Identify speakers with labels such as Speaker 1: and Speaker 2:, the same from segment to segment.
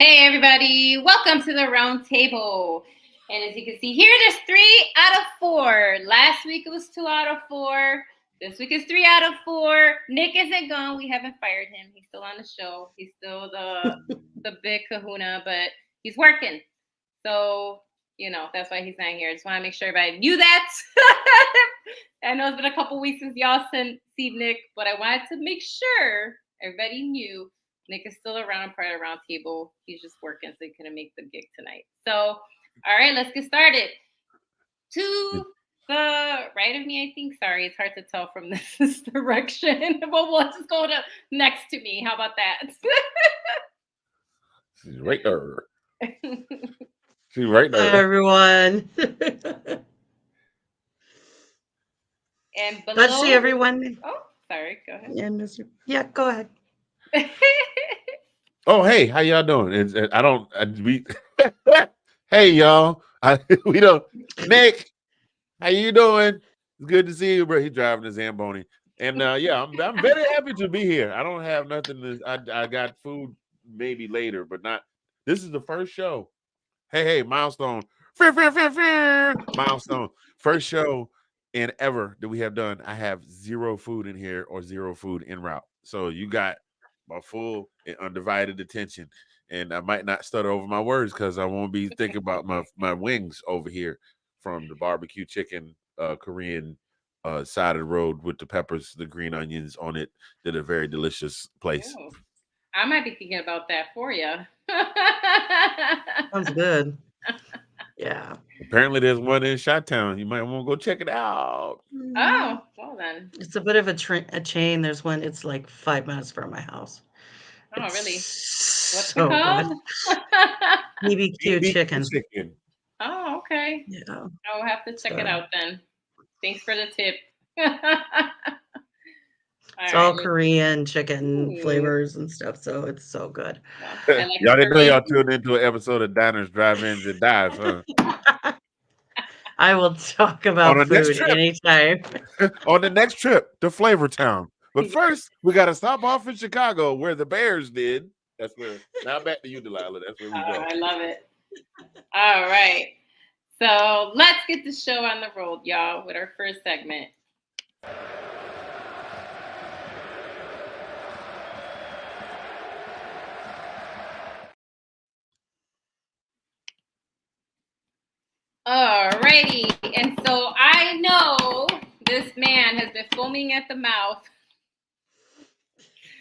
Speaker 1: Hey everybody, welcome to the Roundtable. And as you can see here, there's 3 out of 4. Last week it was 2 out of 4. This week is 3 out of 4. Nick isn't gone. We haven't fired him. He's still on the show. He's still the big kahuna, but he's working. So, that's why he's not here. I just want to make sure everybody knew that. I know it's been a couple weeks since y'all see Nick, but I wanted to make sure everybody knew Nick is still around, part of the round table. He's just working, so he couldn't make the gig tonight. So, all right, let's get started. To the right of me, I think. Sorry, it's hard to tell from this direction. But we'll just go to next to me. How about that?
Speaker 2: She's right there. She's right
Speaker 3: Hi,
Speaker 2: there.
Speaker 3: everyone.
Speaker 1: And below.
Speaker 3: Let's see everyone.
Speaker 1: Oh, sorry. Go ahead.
Speaker 3: Yeah, go ahead.
Speaker 2: Oh, hey, how y'all doing? Hey, y'all. We don't. Nick, how you doing? It's good to see you, bro. He's driving his Zamboni, and yeah, I'm very happy to be here. I don't have nothing. I got food maybe later, but not. This is the first show. Hey, milestone. Milestone. First show in ever that we have done. I have zero food in here or zero food en route. So you got my full and undivided attention. And I might not stutter over my words because I won't be thinking about my wings over here from the barbecue chicken Korean side of the road with the peppers, the green onions on it. Did a very delicious place.
Speaker 1: Oh, I might be thinking about that for you.
Speaker 3: Sounds good. Yeah.
Speaker 2: Apparently, there's one in Chi-Town. You might want to go check it out.
Speaker 1: Oh, well then.
Speaker 3: It's a bit of a chain. There's one. It's like 5 minutes from my house.
Speaker 1: Oh,
Speaker 3: It's
Speaker 1: really? What's it
Speaker 3: so
Speaker 1: called?
Speaker 3: good. BBQ chicken.
Speaker 1: Oh, okay.
Speaker 3: Yeah.
Speaker 1: I'll have to check it out then. Thanks for the tip.
Speaker 3: It's all Korean chicken flavors and stuff, so it's so good.
Speaker 1: Well,
Speaker 2: y'all didn't know y'all tuned into an episode of Diners, Drive-Ins, and Dives, huh?
Speaker 3: I will talk about food anytime.
Speaker 2: On the next trip to Flavor Town. But first, we got to stop off in Chicago where the Bears did. That's where, now back to you, Delilah. That's where we go.
Speaker 1: I love it. All right. So let's get the show on the road, y'all, with our first segment. Alrighty, and so I know this man has been foaming at the mouth.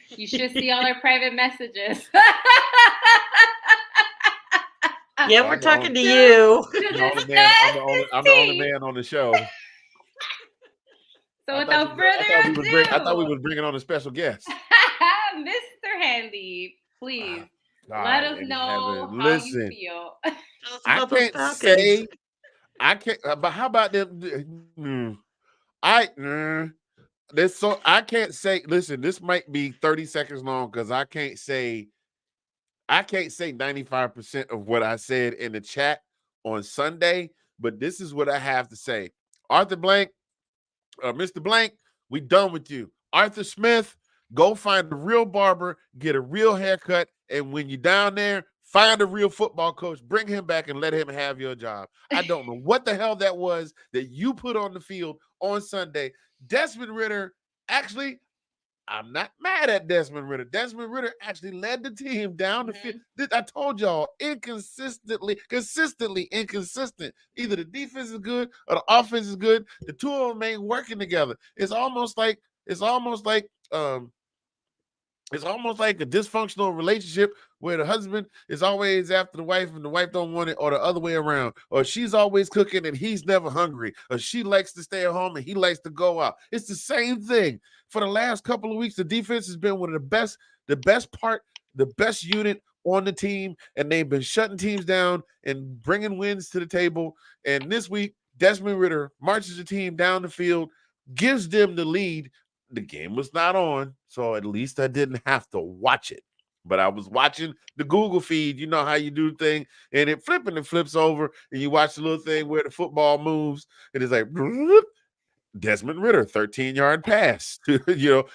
Speaker 1: You should see all our private messages.
Speaker 3: Yeah, we're talking to you.
Speaker 2: I'm the only man on the show.
Speaker 1: So without further ado,
Speaker 2: I thought we was bringing on a special guest.
Speaker 1: Mr. Handy, please let us know how you feel.
Speaker 2: I can't say. I can't. But how about them? I can't say. Listen, this might be 30 seconds long because I can't say 95% of what I said in the chat on Sunday. But this is what I have to say. Arthur Blank, Mr. Blank, we done with you. Arthur Smith, go find a real barber, get a real haircut, and when you're down there, find a real football coach, bring him back and let him have your job. I don't know what the hell that was that you put on the field on Sunday. Desmond Ridder, actually, I'm not mad at Desmond Ridder. Desmond Ridder actually led the team down the field. I told y'all, consistently inconsistent. Either the defense is good or the offense is good. The two of them ain't working together. It's almost like a dysfunctional relationship where the husband is always after the wife and the wife don't want it, or the other way around, or she's always cooking and he's never hungry, or she likes to stay at home and he likes to go out. It's the same thing. For the last couple of weeks, the defense has been one of the best unit on the team, and they've been shutting teams down and bringing wins to the table. And this week, Desmond Ridder marches the team down the field, gives them the lead. The game was not on, so at least I didn't have to watch it. But I was watching the Google feed. You know how you do the thing, and it flips over, and you watch the little thing where the football moves, and it's like Desmond Ridder, 13-yard pass.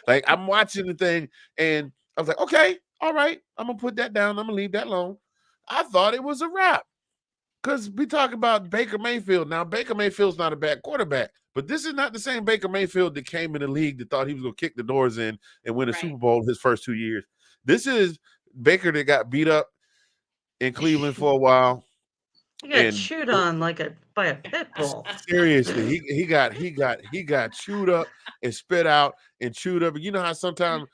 Speaker 2: Like I'm watching the thing, and I was like, okay, all right, I'm gonna put that down. I'm gonna leave that alone. I thought it was a wrap. Because we talk about Baker Mayfield. Now, Baker Mayfield's not a bad quarterback, but this is not the same Baker Mayfield that came in the league that thought he was going to kick the doors in and win a
Speaker 1: Right.
Speaker 2: Super Bowl his first 2 years. This is Baker that got beat up in Cleveland for a while.
Speaker 3: He got
Speaker 2: And
Speaker 3: chewed on by a pit bull.
Speaker 2: seriously, he got chewed up and spit out and chewed up. And you know how sometimes,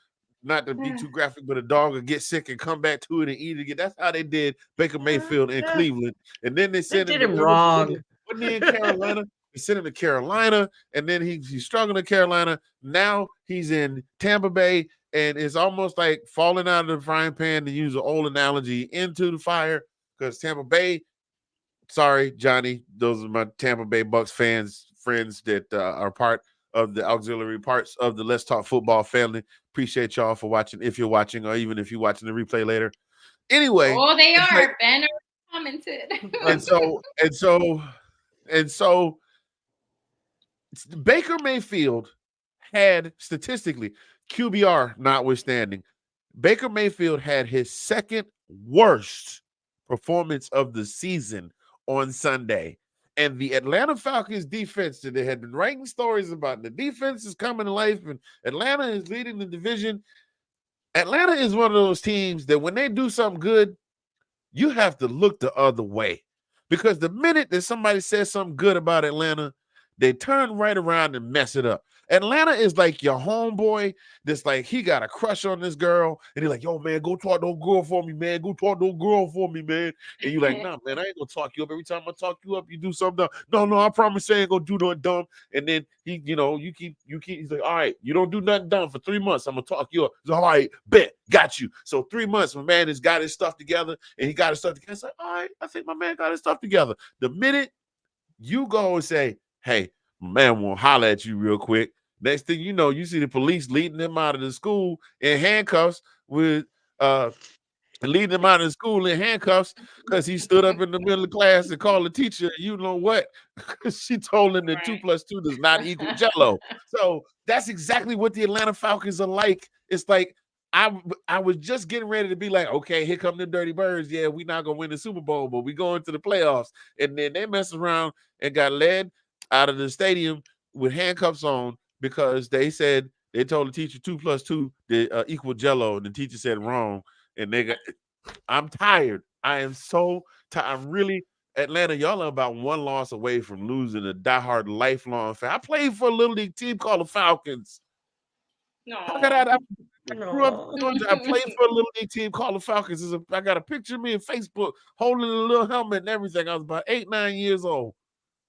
Speaker 2: not to be too graphic, but a dog will get sick and come back to it and eat it again. That's how they did Baker Mayfield in
Speaker 3: Yeah.
Speaker 2: Cleveland. And then they
Speaker 3: They
Speaker 2: sent him
Speaker 3: did
Speaker 2: to
Speaker 3: him wrong.
Speaker 2: wasn't he in Carolina? They sent him to Carolina, and then he's struggling in Carolina. Now he's in Tampa Bay, and it's almost like falling out of the frying pan, to use an old analogy, into the fire, because Tampa Bay. Sorry, Johnny. Those are my Tampa Bay Bucks friends that are part of the auxiliary parts of the Let's Talk Football family. Appreciate y'all for watching, if you're watching, or even if you're watching the replay later. Anyway,
Speaker 1: Oh, they are.
Speaker 2: like,
Speaker 1: Ben commented.
Speaker 2: and so Baker Mayfield had, statistically, QBR notwithstanding, Baker Mayfield had his second worst performance of the season on Sunday. And the Atlanta Falcons defense that they had been writing stories about, the defense is coming to life, and Atlanta is leading the division. Atlanta is one of those teams that when they do something good, you have to look the other way. Because the minute that somebody says something good about Atlanta, they turn right around and mess it up. Atlanta is like your homeboy that's like, he got a crush on this girl, and he's like, yo, man, go talk to a girl for me, man. Go talk to a girl for me, man. And you're like, nah, man, I ain't gonna talk you up. Every time I talk you up, you do something dumb. No, I promise I ain't gonna do nothing dumb. And then he, you keep, he's like, all right, you don't do nothing dumb for 3 months. I'm gonna talk you up. He's like, all right, bet, got you. So 3 months, my man has got his stuff together, and he got his stuff together. It's like, all right, I think my man got his stuff together. The minute you go and say, hey, my man won't holler at you real quick. Next thing you know, you see the police leading him out of the school in handcuffs leading him out of the school in handcuffs because he stood up in the middle of class and called the teacher. You know what? She told him that 2 + 2 does not equal Jello. So that's exactly what the Atlanta Falcons are like. It's like, I was just getting ready to be like, okay, here come the Dirty Birds. Yeah, we're not gonna win the Super Bowl, but we go into the playoffs. And then they messed around and got led out of the stadium with handcuffs on because they told the teacher 2 + 2 equal Jello, and the teacher said wrong. And I'm tired. I am so tired. I'm really, Atlanta, y'all are about one loss away from losing a diehard lifelong fan. I played for a little league team called the Falcons.
Speaker 1: No.
Speaker 2: How could I grew up in Georgia. I played for a little league team called the Falcons. I got a picture of me on Facebook holding a little helmet and everything. I was about 8, 9 years old.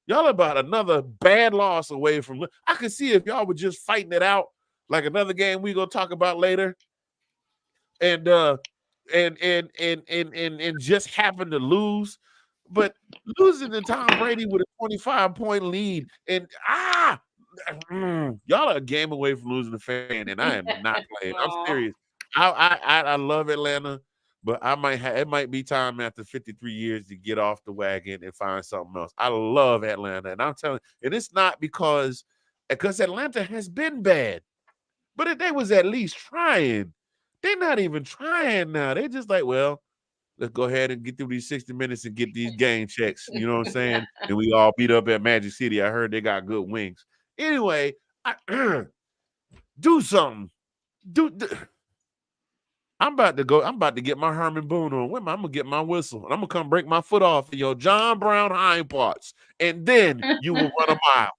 Speaker 2: Y'all about another bad loss away from. I could see if y'all were just fighting it out, like another game we gonna talk about later, and just happened to lose. But losing to Tom Brady with a 25-point lead, and y'all are a game away from losing a fan, and I am not playing. I'm serious. I love Atlanta, but it might be time after 53 years to get off the wagon and find something else. I love Atlanta, and I'm telling you, and it's not because Atlanta has been bad, but if they was at least trying, they're not even trying now. They just like, well, let's go ahead and get through these 60 minutes and get these game checks. You know what I'm saying? And we all beat up at Magic City. I heard they got good wings. Anyway, do something. I'm about to go. I'm about to get my Herman Boone on. I'm gonna get my whistle, and I'm gonna come break my foot off in your John Brown hind parts, and then you will run a mile.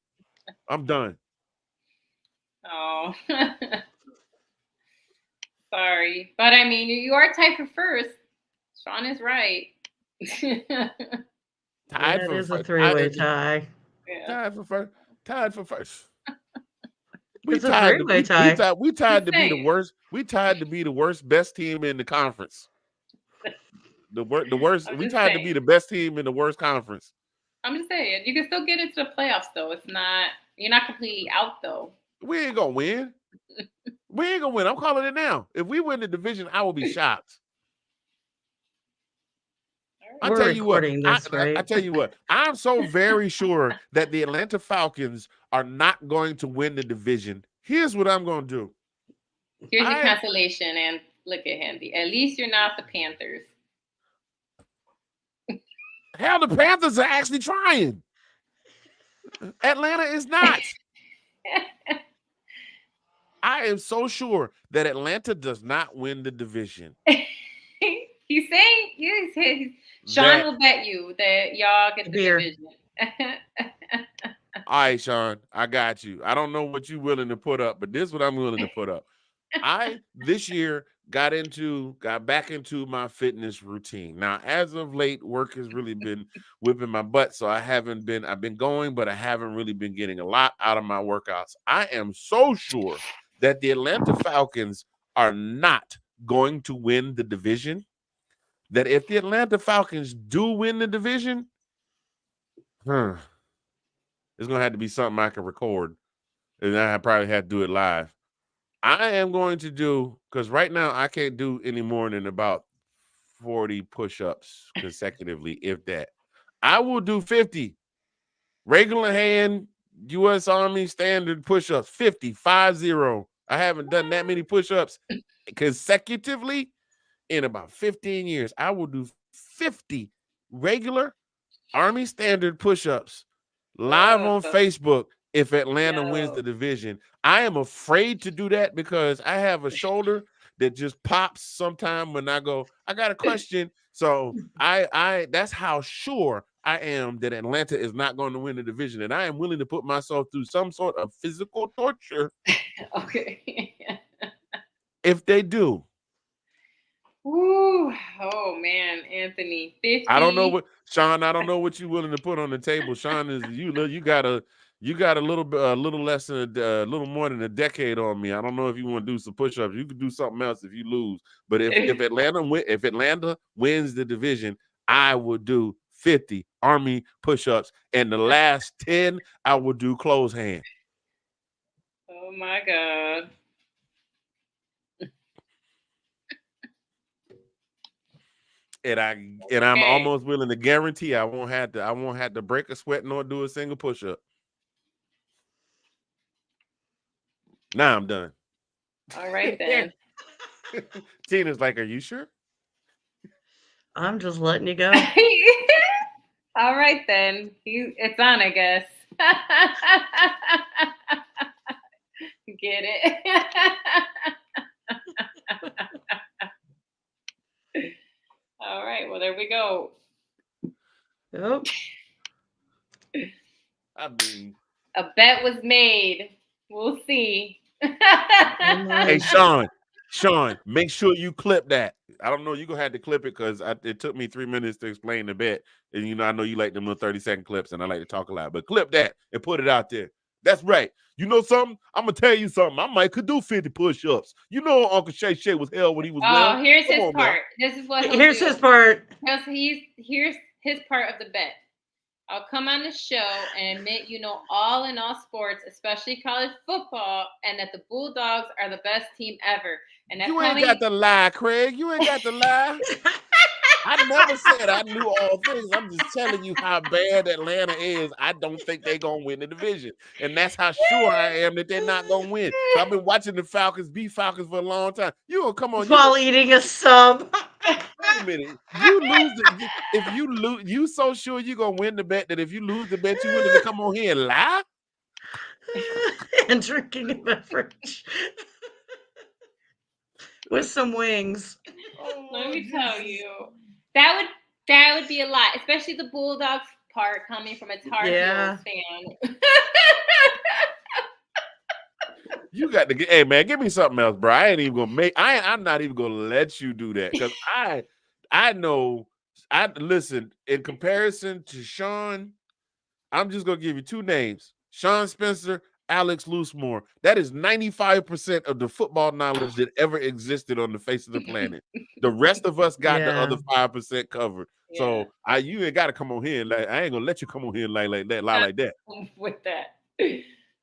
Speaker 2: I'm done.
Speaker 1: Oh, sorry, but I mean, you are tied for first. Sean is right.
Speaker 3: That is a three-way tie.
Speaker 1: Yeah.
Speaker 2: Tied for first.
Speaker 3: It's a three-way tie.
Speaker 2: We tied to be the worst. We tied to be the worst best team in the conference. The worst. We tied to be the best team in the worst conference.
Speaker 1: I'm just saying, you can still get into the playoffs though. You're not completely out though.
Speaker 2: We ain't gonna win. We ain't gonna win. I'm calling it now. If we win the division, I will be shocked. I tell you what. I tell you what. I'm so very sure that the Atlanta Falcons are not going to win the division. Here's what I'm going to do.
Speaker 1: Here's your cancellation, and look at him. At least you're not the Panthers.
Speaker 2: Hell, the Panthers are actually trying. Atlanta is not. I am so sure that Atlanta does not win the division.
Speaker 1: He's saying Sean
Speaker 2: That
Speaker 1: will bet you that y'all get the
Speaker 3: Beer.
Speaker 1: division.
Speaker 2: all right, Sean, I got you. I don't know what you're willing to put up, but this is what I'm willing to put up. I this year got back into my fitness routine. Now, as of late, work has really been whipping my butt, so I've been going, but I haven't really been getting a lot out of my workouts. I am so sure that the Atlanta Falcons are not going to win the division. That if the Atlanta Falcons do win the division, it's gonna have to be something I can record, and I probably have to do it live. I am going to do, because right now I can't do any more than about 40 push-ups consecutively, if that. I will do 50 regular hand U.S. Army standard push-ups, 50. I haven't done that many push-ups consecutively in about 15 years. I will do 50 regular Army standard push-ups live on Facebook if Atlanta wins the division. I am afraid to do that because I have a shoulder that just pops sometime when I go, I got a question. So I that's how sure I am that Atlanta is not going to win the division. And I am willing to put myself through some sort of physical torture.
Speaker 1: Okay.
Speaker 2: If they do.
Speaker 1: Ooh, oh man, Anthony, 50.
Speaker 2: I don't know what Sean. I don't know what you're willing to put on the table. Sean, is you got a little bit, a little less than a little more than a decade on me. I don't know if you want to do some push-ups. You could do something else if you lose. But if Atlanta wins the division, I would do 50 Army push-ups, and the last 10 I would do close hand.
Speaker 1: Oh my God.
Speaker 2: And I'm almost willing to guarantee I won't have to break a sweat nor do a single push-up. Now I'm done.
Speaker 1: All right then.
Speaker 2: Tina's like, are you sure?
Speaker 3: I'm just letting you go.
Speaker 1: All right then. It's on, I guess. Get it? All right. Well, there we go.
Speaker 3: Yep.
Speaker 2: I mean,
Speaker 1: a bet was made. We'll see.
Speaker 2: Hey, Sean, make sure you clip that. I don't know. You're going to have to clip it because it took me 3 minutes to explain the bet. And, I know you like them little 30-second clips, and I like to talk a lot. But clip that and put it out there. That's right. You know something? I'm going to tell you something. I might could do 50 push-ups. You know Uncle Shay when he was well.
Speaker 1: Here's his part. This is what
Speaker 3: here's his part.
Speaker 1: Here's his part of the bet. I'll come on the show and admit all in all sports, especially college football, and that the Bulldogs are the best team ever. And that's
Speaker 2: you ain't got to lie, Craig. You ain't got to lie. I never said I knew all things. I'm just telling you how bad Atlanta is. I don't think they're going to win the division. And that's how sure I am that they're not going to win. So I've been watching the Falcons be Falcons for a long time. You going to come on.
Speaker 3: While eating a sub.
Speaker 2: Wait a minute. You lose if you lose, you so sure you're going to win the bet that if you lose the bet, you willing to come on here and lie?
Speaker 3: And drinking a beverage. With some wings.
Speaker 1: Let me tell you. That would be a lot, especially the Bulldogs part coming from a Tar Heels fan.
Speaker 2: You got to hey man, give me something else, bro. I ain't even gonna I'm not even gonna let you do that because I know listen, in comparison to Sean, I'm just gonna give you two names: Sean Spencer, Alex Loosemore. That is 95% of the football knowledge that ever existed on the face of the planet. The rest of us got the other 5% covered. Yeah. So you ain't got to come on here and I ain't gonna let you come on here and lie like that.
Speaker 1: With that.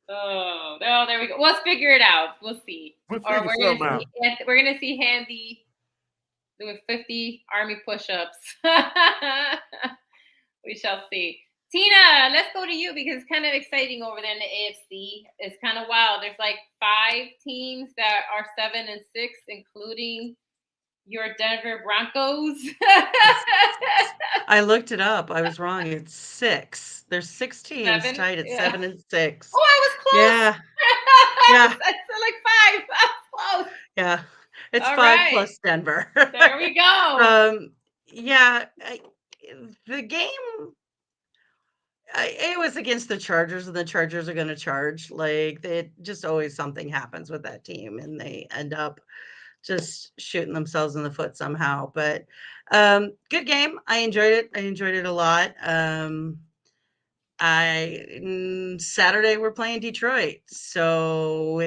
Speaker 1: Oh, there we go. Let's figure it out. We'll see. We're gonna see Handy doing 50 Army push-ups. We shall see. Tina, let's go to you because it's kind of exciting over there in the AFC. It's kind of wild. There's like 5 teams that are 7-6, including your Denver Broncos.
Speaker 3: I looked it up. I was wrong. It's 6. There's 6 teams
Speaker 1: 7?
Speaker 3: tied at
Speaker 1: Yeah.
Speaker 3: 7 and 6.
Speaker 1: Oh, I was close.
Speaker 3: Yeah. Yeah.
Speaker 1: I said like 5. I was close.
Speaker 3: Yeah. It's
Speaker 1: All
Speaker 3: 5
Speaker 1: right.
Speaker 3: plus Denver.
Speaker 1: There we go.
Speaker 3: Yeah, the game, it was against the Chargers, and the Chargers are going to charge. Like, just always something happens with that team, and they end up just shooting themselves in the foot somehow. But good game. I enjoyed it. I enjoyed it a lot. Saturday we're playing Detroit, so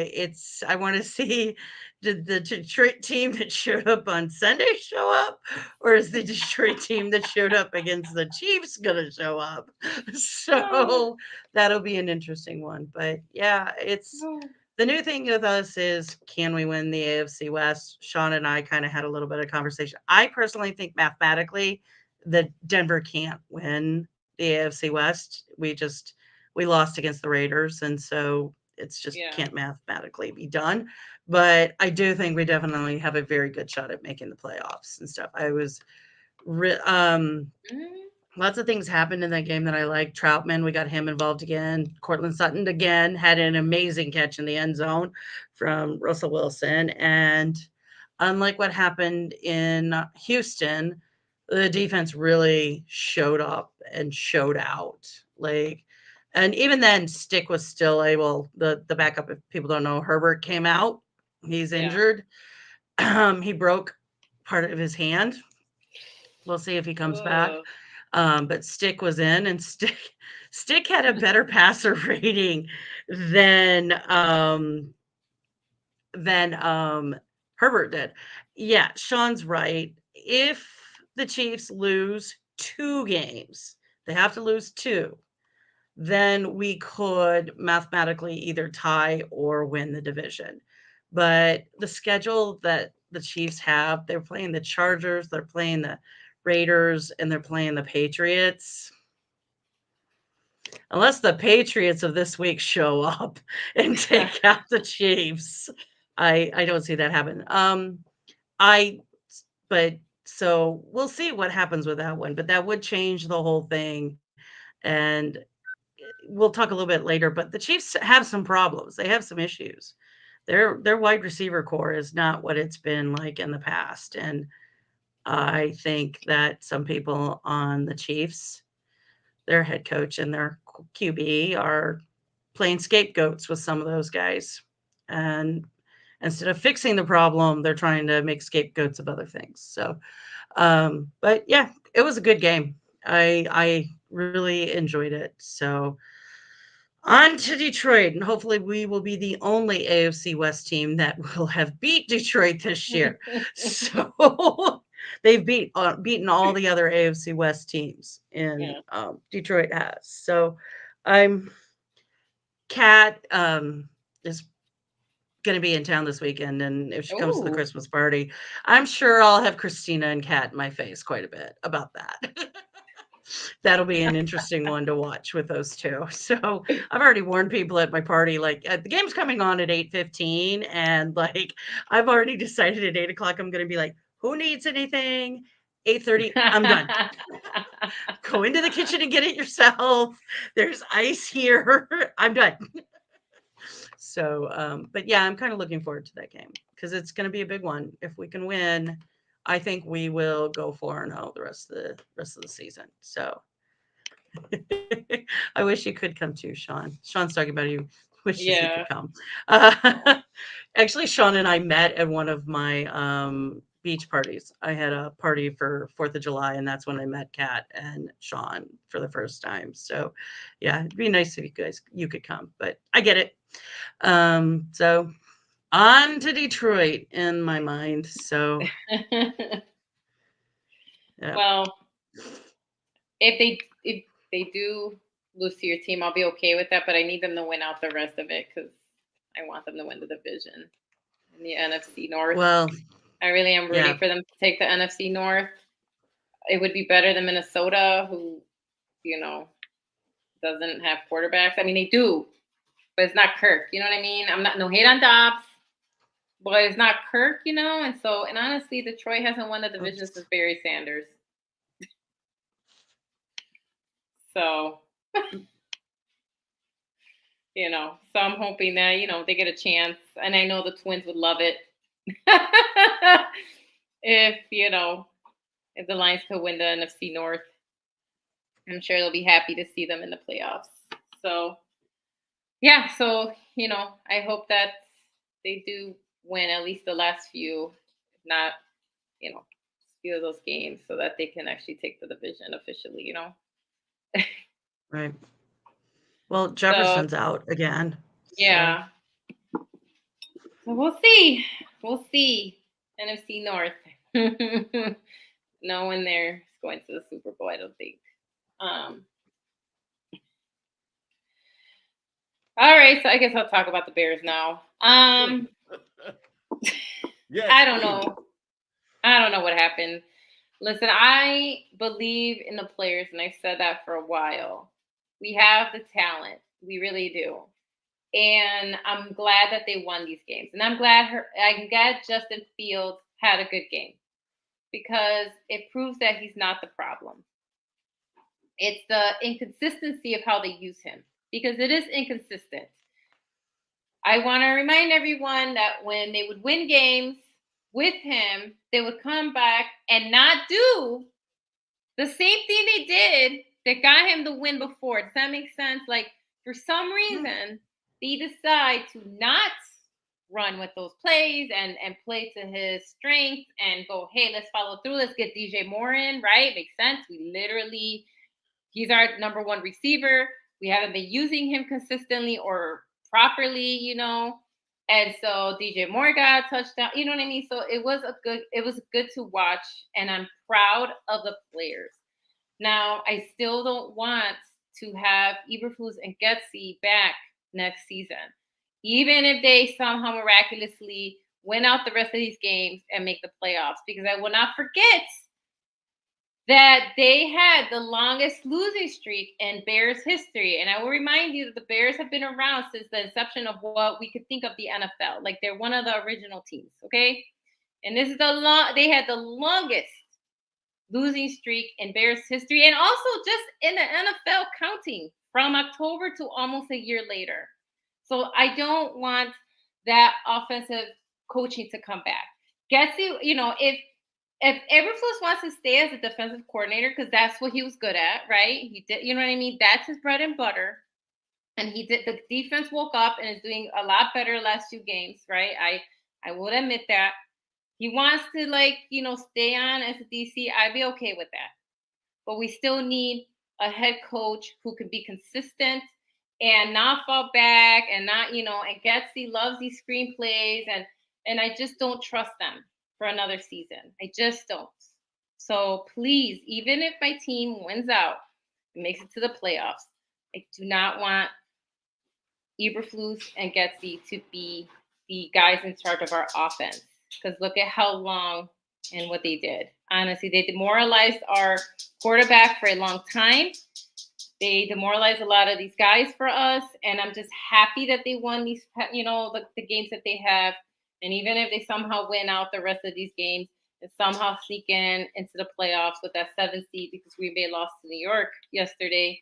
Speaker 3: I want to see, did the Detroit team that showed up on Sunday show up, or is the Detroit team that showed up against the Chiefs gonna show up? So that'll be an interesting one. But yeah, it's the new thing with us is, can we win the AFC West? Sean and I kind of had a little bit of conversation. I personally think mathematically that Denver can't win the AFC West. We lost against the Raiders, and so it's just can't mathematically be done. But I do think we definitely have a very good shot at making the playoffs and stuff. Lots of things happened in that game that I like. Troutman, we got him involved again. Cortland Sutton again had an amazing catch in the end zone from Russell Wilson. And unlike what happened in Houston, the defense really showed up and showed out. And even then, Stick was still able, the backup, if people don't know, Herbert came out. He's injured. He broke part of his hand. We'll see if he comes back. But Stick was in, and Stick had a better passer rating than Herbert did. Yeah, Sean's right. If the Chiefs lose 2 games, they have to lose 2, then we could mathematically either tie or win the division. But the schedule that the Chiefs have, they're playing the Chargers, they're playing the Raiders, and they're playing the Patriots. Unless the Patriots of this week show up and take out the Chiefs, I don't see that happen. So we'll see what happens with that one, but that would change the whole thing. And we'll talk a little bit later, but the Chiefs have some problems. They have some issues. Their wide receiver core is not what it's been like in the past. And I think that some people on the Chiefs, their head coach and their QB, are playing scapegoats with some of those guys. And instead of fixing the problem, they're trying to make scapegoats of other things. So, but yeah, it was a good game. I really enjoyed it. So on to Detroit, and hopefully we will be the only AFC West team that will have beat Detroit this year. So they've beaten all the other AFC West teams, and Detroit has. So Kat is going to be in town this weekend, and if she comes to the Christmas party, I'm sure I'll have Christina and Kat in my face quite a bit about that. That'll be an interesting one to watch with those two. So I've already warned people at my party, like, the game's coming on at 8:15, and like I've already decided at 8 o'clock I'm going to be like, who needs anything? 8:30, I'm done. Go into the kitchen and get it yourself. There's ice here. I'm done. So, but yeah, I'm kind of looking forward to that game because it's going to be a big one. If we can win, I think we will go 4-0 the rest of the season. So I wish you could come too, Sean. Sean's talking about you. Wishes he could come. Actually, Sean and I met at one of my beach parties. I had a party for 4th of July, and that's when I met Kat and Sean for the first time. So yeah, it'd be nice if you could come, but I get it. So on to Detroit in my mind. So
Speaker 1: well, if they do lose to your team, I'll be okay with that, but I need them to win out the rest of it because I want them to win the division in the NFC North.
Speaker 3: Well,
Speaker 1: I really am rooting for them to take the NFC North. It would be better than Minnesota, who, doesn't have quarterbacks. I mean, they do, but it's not Kirk. You know what I mean? I'm not, no hate on Dobbs, but it's not Kirk, and honestly, Detroit hasn't won the division since Barry Sanders. So, so I'm hoping that, they get a chance. And I know the Twins would love it. if, if the Lions could win the NFC North, I'm sure they'll be happy to see them in the playoffs. So, yeah, so, I hope that they do win at least the last few, if not, few of those games so that they can actually take the division officially,
Speaker 3: Right. Well,
Speaker 1: So,
Speaker 3: Jefferson's out again.
Speaker 1: yeah. So we'll see. We'll see. NFC North. No one there is going to the Super Bowl, I don't think. All right, so I guess I'll talk about the Bears now.
Speaker 2: Yes,
Speaker 1: I don't
Speaker 2: please.
Speaker 1: know. I don't know what happened. Listen, I believe in the players, and I've said that for a while. We have the talent. We really do. And I'm glad that they won these games. And I'm glad Justin Fields had a good game because it proves that he's not the problem. It's the inconsistency of how they use him because it is inconsistent. I want to remind everyone that when they would win games with him, they would come back and not do the same thing they did that got him the win before. Does that make sense? Like, for some reason, they decide to not run with those plays and play to his strength and go, hey, let's follow through. Let's get DJ Moore in, right? Makes sense. He's our number one receiver. We haven't been using him consistently or properly, And so DJ Moore got a touchdown. You know what I mean? So it was good to watch, and I'm proud of the players. Now, I still don't want to have Eberflus and Getsy back next season, even if they somehow miraculously win out the rest of these games and make the playoffs, because I will not forget that they had the longest losing streak in Bears history. And I will remind you that the Bears have been around since the inception of what we could think of the NFL. Like, they're one of the original teams, okay? And this is they had the longest losing streak in Bears history, and also just in the NFL counting from October to almost a year later. So I don't want that offensive coaching to come back. Getsy, if Eberflus wants to stay as a defensive coordinator, because that's what he was good at, right? He did, you know what I mean? That's his bread and butter. And the defense woke up and is doing a lot better last 2 games, right? I would admit that. He wants to stay on as a DC, I'd be okay with that. But we still need a head coach who could be consistent and not fall back and not, and Getsy loves these screenplays and I just don't trust them for another season. I just don't. So please, even if my team wins out and makes it to the playoffs, I do not want Eberflus and Getsy to be the guys in charge of our offense. Because look at how long and what they did. Honestly, they demoralized our quarterback for a long time. They demoralized a lot of these guys for us. And I'm just happy that they won these, the games that they have. And even if they somehow win out the rest of these games and somehow sneak into the playoffs with that 7th seed because Green Bay lost to New York yesterday,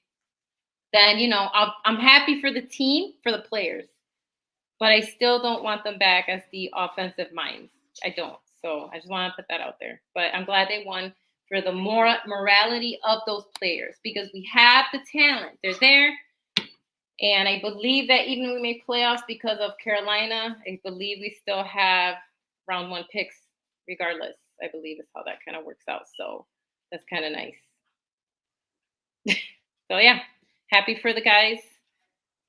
Speaker 1: then, I'm happy for the team, for the players. But I still don't want them back as the offensive minds. I don't. So I just want to put that out there. But I'm glad they won for the morality of those players because we have the talent. They're there. And I believe that even when we make playoffs because of Carolina, I believe we still have round 1 picks regardless. I believe is how that kind of works out. So that's kind of nice. So, yeah, happy for the guys.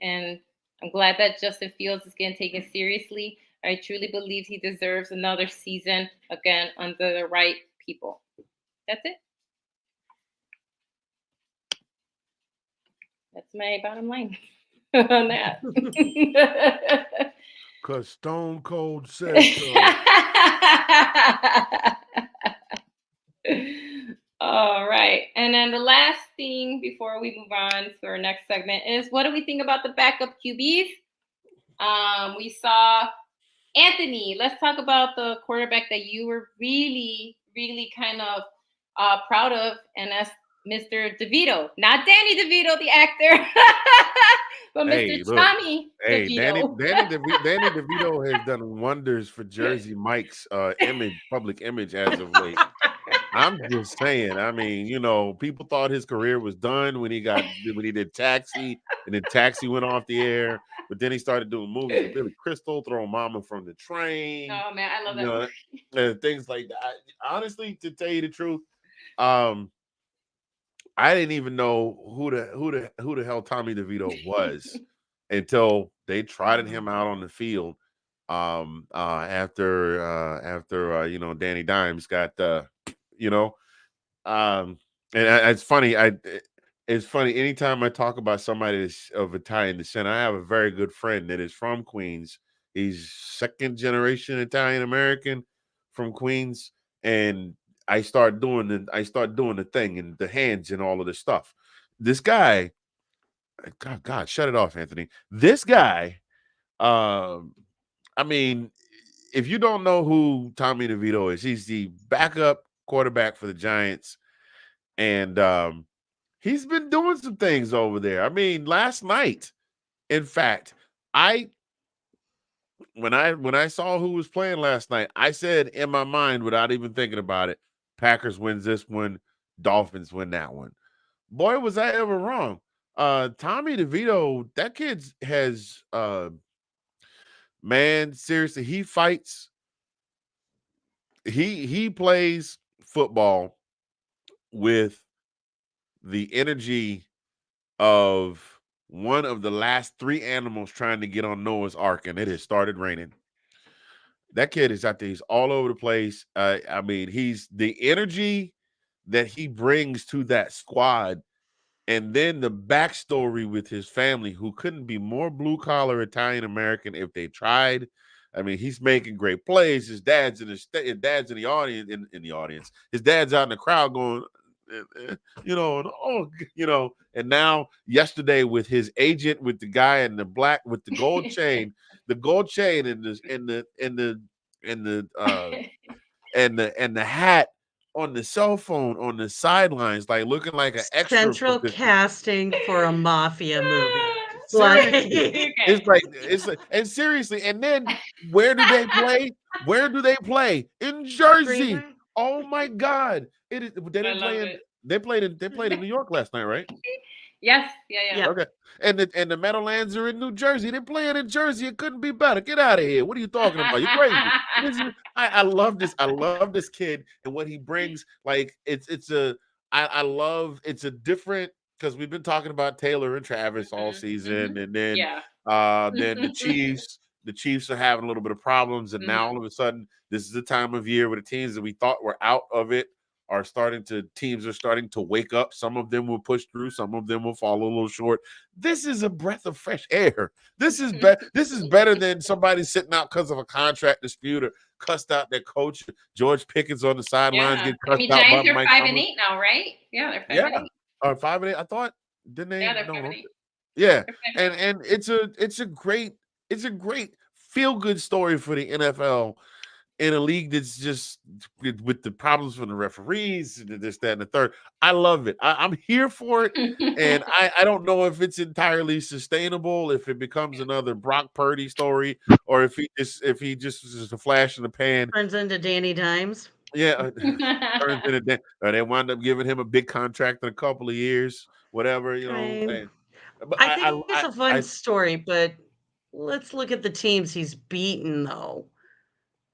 Speaker 1: And I'm glad that Justin Fields is getting taken seriously. I truly believe he deserves another season, again, under the right people. That's it. That's my bottom line on that.
Speaker 2: Because Stone Cold said so.
Speaker 1: All right. And then the last thing before we move on to our next segment is what do we think about the backup QBs? We saw Anthony. Let's talk about the quarterback that you were really, really kind of proud of, and that's Mr. DeVito, not Danny DeVito, the actor, but Mr.
Speaker 2: Hey, look.
Speaker 1: Tommy
Speaker 2: Hey,
Speaker 1: DeVito.
Speaker 2: Danny DeVito has done wonders for Jersey Mike's image, public image as of late. I'm just saying. I mean, people thought his career was done when he did Taxi, and then Taxi went off the air. But then he started doing movies with Billy Crystal, throwing Mama from the Train,
Speaker 1: Oh man, I love
Speaker 2: you
Speaker 1: that movie.
Speaker 2: know, and things like that. Honestly, to tell you the truth, um, I didn't even know who the hell Tommy DeVito was until they trotted him
Speaker 3: Mhm.
Speaker 2: out on the field after Danny Dimes got you know and it's funny. It's funny. Anytime I talk about somebody that's of Italian descent, I have a very good friend that is from Queens. He's second generation Italian American from Queens, and I start doing the thing and the hands and all of this stuff. This guy, God, shut it off, Anthony. This guy, um, I mean, if you don't know who Tommy DeVito is, he's the backup quarterback for the Giants, and he's been doing some things over there. I mean, last night, in fact, I when I saw who was playing last night, I said in my mind without even thinking about it, Packers wins this one, Dolphins win that one. Boy, was I ever wrong. Tommy DeVito, that kid has man, seriously, he fights, he plays football with the energy of one of the last three animals trying to get on Noah's Ark, and it has started raining. That kid is out there. He's all over the place. I mean, he's the energy that he brings to that squad, and then the backstory with his family, who couldn't be more blue collar Italian American if they tried. I mean, he's making great plays. His dad's in the audience. In the audience, his dad's out in the crowd going, and, And now yesterday with his agent, with the guy in the black with the gold chain, and the hat on the cell phone on the sidelines, like looking like an extra for
Speaker 3: Central
Speaker 2: this.
Speaker 3: casting for a mafia movie. Like
Speaker 2: Seriously, and seriously, and then where do they play? Where do they play? In
Speaker 3: Green
Speaker 2: Jersey.
Speaker 3: Bay?
Speaker 2: Oh my God! It is. They
Speaker 1: I
Speaker 2: didn't
Speaker 1: love
Speaker 2: play in.
Speaker 1: it.
Speaker 2: They played in New York last night, right?
Speaker 1: Yes, yeah,
Speaker 3: Yep.
Speaker 2: Okay. And the Meadowlands are in New Jersey. They're playing in Jersey. It couldn't be better. Get out of here. What are you talking about? You're crazy. I love this. I love this kid and what he brings. Like it's a I love it's a different because we've been talking about Taylor and Travis all
Speaker 1: yeah.
Speaker 2: season, and then
Speaker 1: Yeah.
Speaker 2: then the Chiefs are having a little bit of problems, and now all of a sudden this is the time of year where the teams that we thought were out of it teams are starting to wake up. Some of them will push through, some of them will fall a little short. This is a breath of fresh air. This is better than somebody sitting out because of a contract dispute or cussed out their coach. George Pickens on the sidelines
Speaker 1: Yeah.
Speaker 2: get
Speaker 1: I
Speaker 2: cussed
Speaker 1: mean,
Speaker 2: out by
Speaker 1: Giants are
Speaker 2: Mike
Speaker 1: five and
Speaker 2: Tomlin.
Speaker 1: eight now, right? Yeah, they're five
Speaker 2: Yeah.
Speaker 1: and eight.
Speaker 2: 5-8. I thought, didn't they?
Speaker 1: Yeah, they're
Speaker 2: No,
Speaker 1: five and
Speaker 2: no.
Speaker 1: eight.
Speaker 2: Yeah.
Speaker 1: They're 5 and
Speaker 2: And
Speaker 1: 8.
Speaker 2: and it's a great feel-good story for the NFL in a league that's just with the problems from the referees, this, that, and the third. I love it. I'm here for it. And I don't know if it's entirely sustainable, if it becomes another Brock Purdy story, or if he just is a flash in the pan.
Speaker 3: Turns into Danny Dimes.
Speaker 2: Yeah, turns into that, or they wind up giving him a big contract in a couple of years, whatever,
Speaker 3: I mean,
Speaker 2: and but
Speaker 3: I think it's a fun
Speaker 2: I
Speaker 3: story, but let's look at the teams he's beaten, though.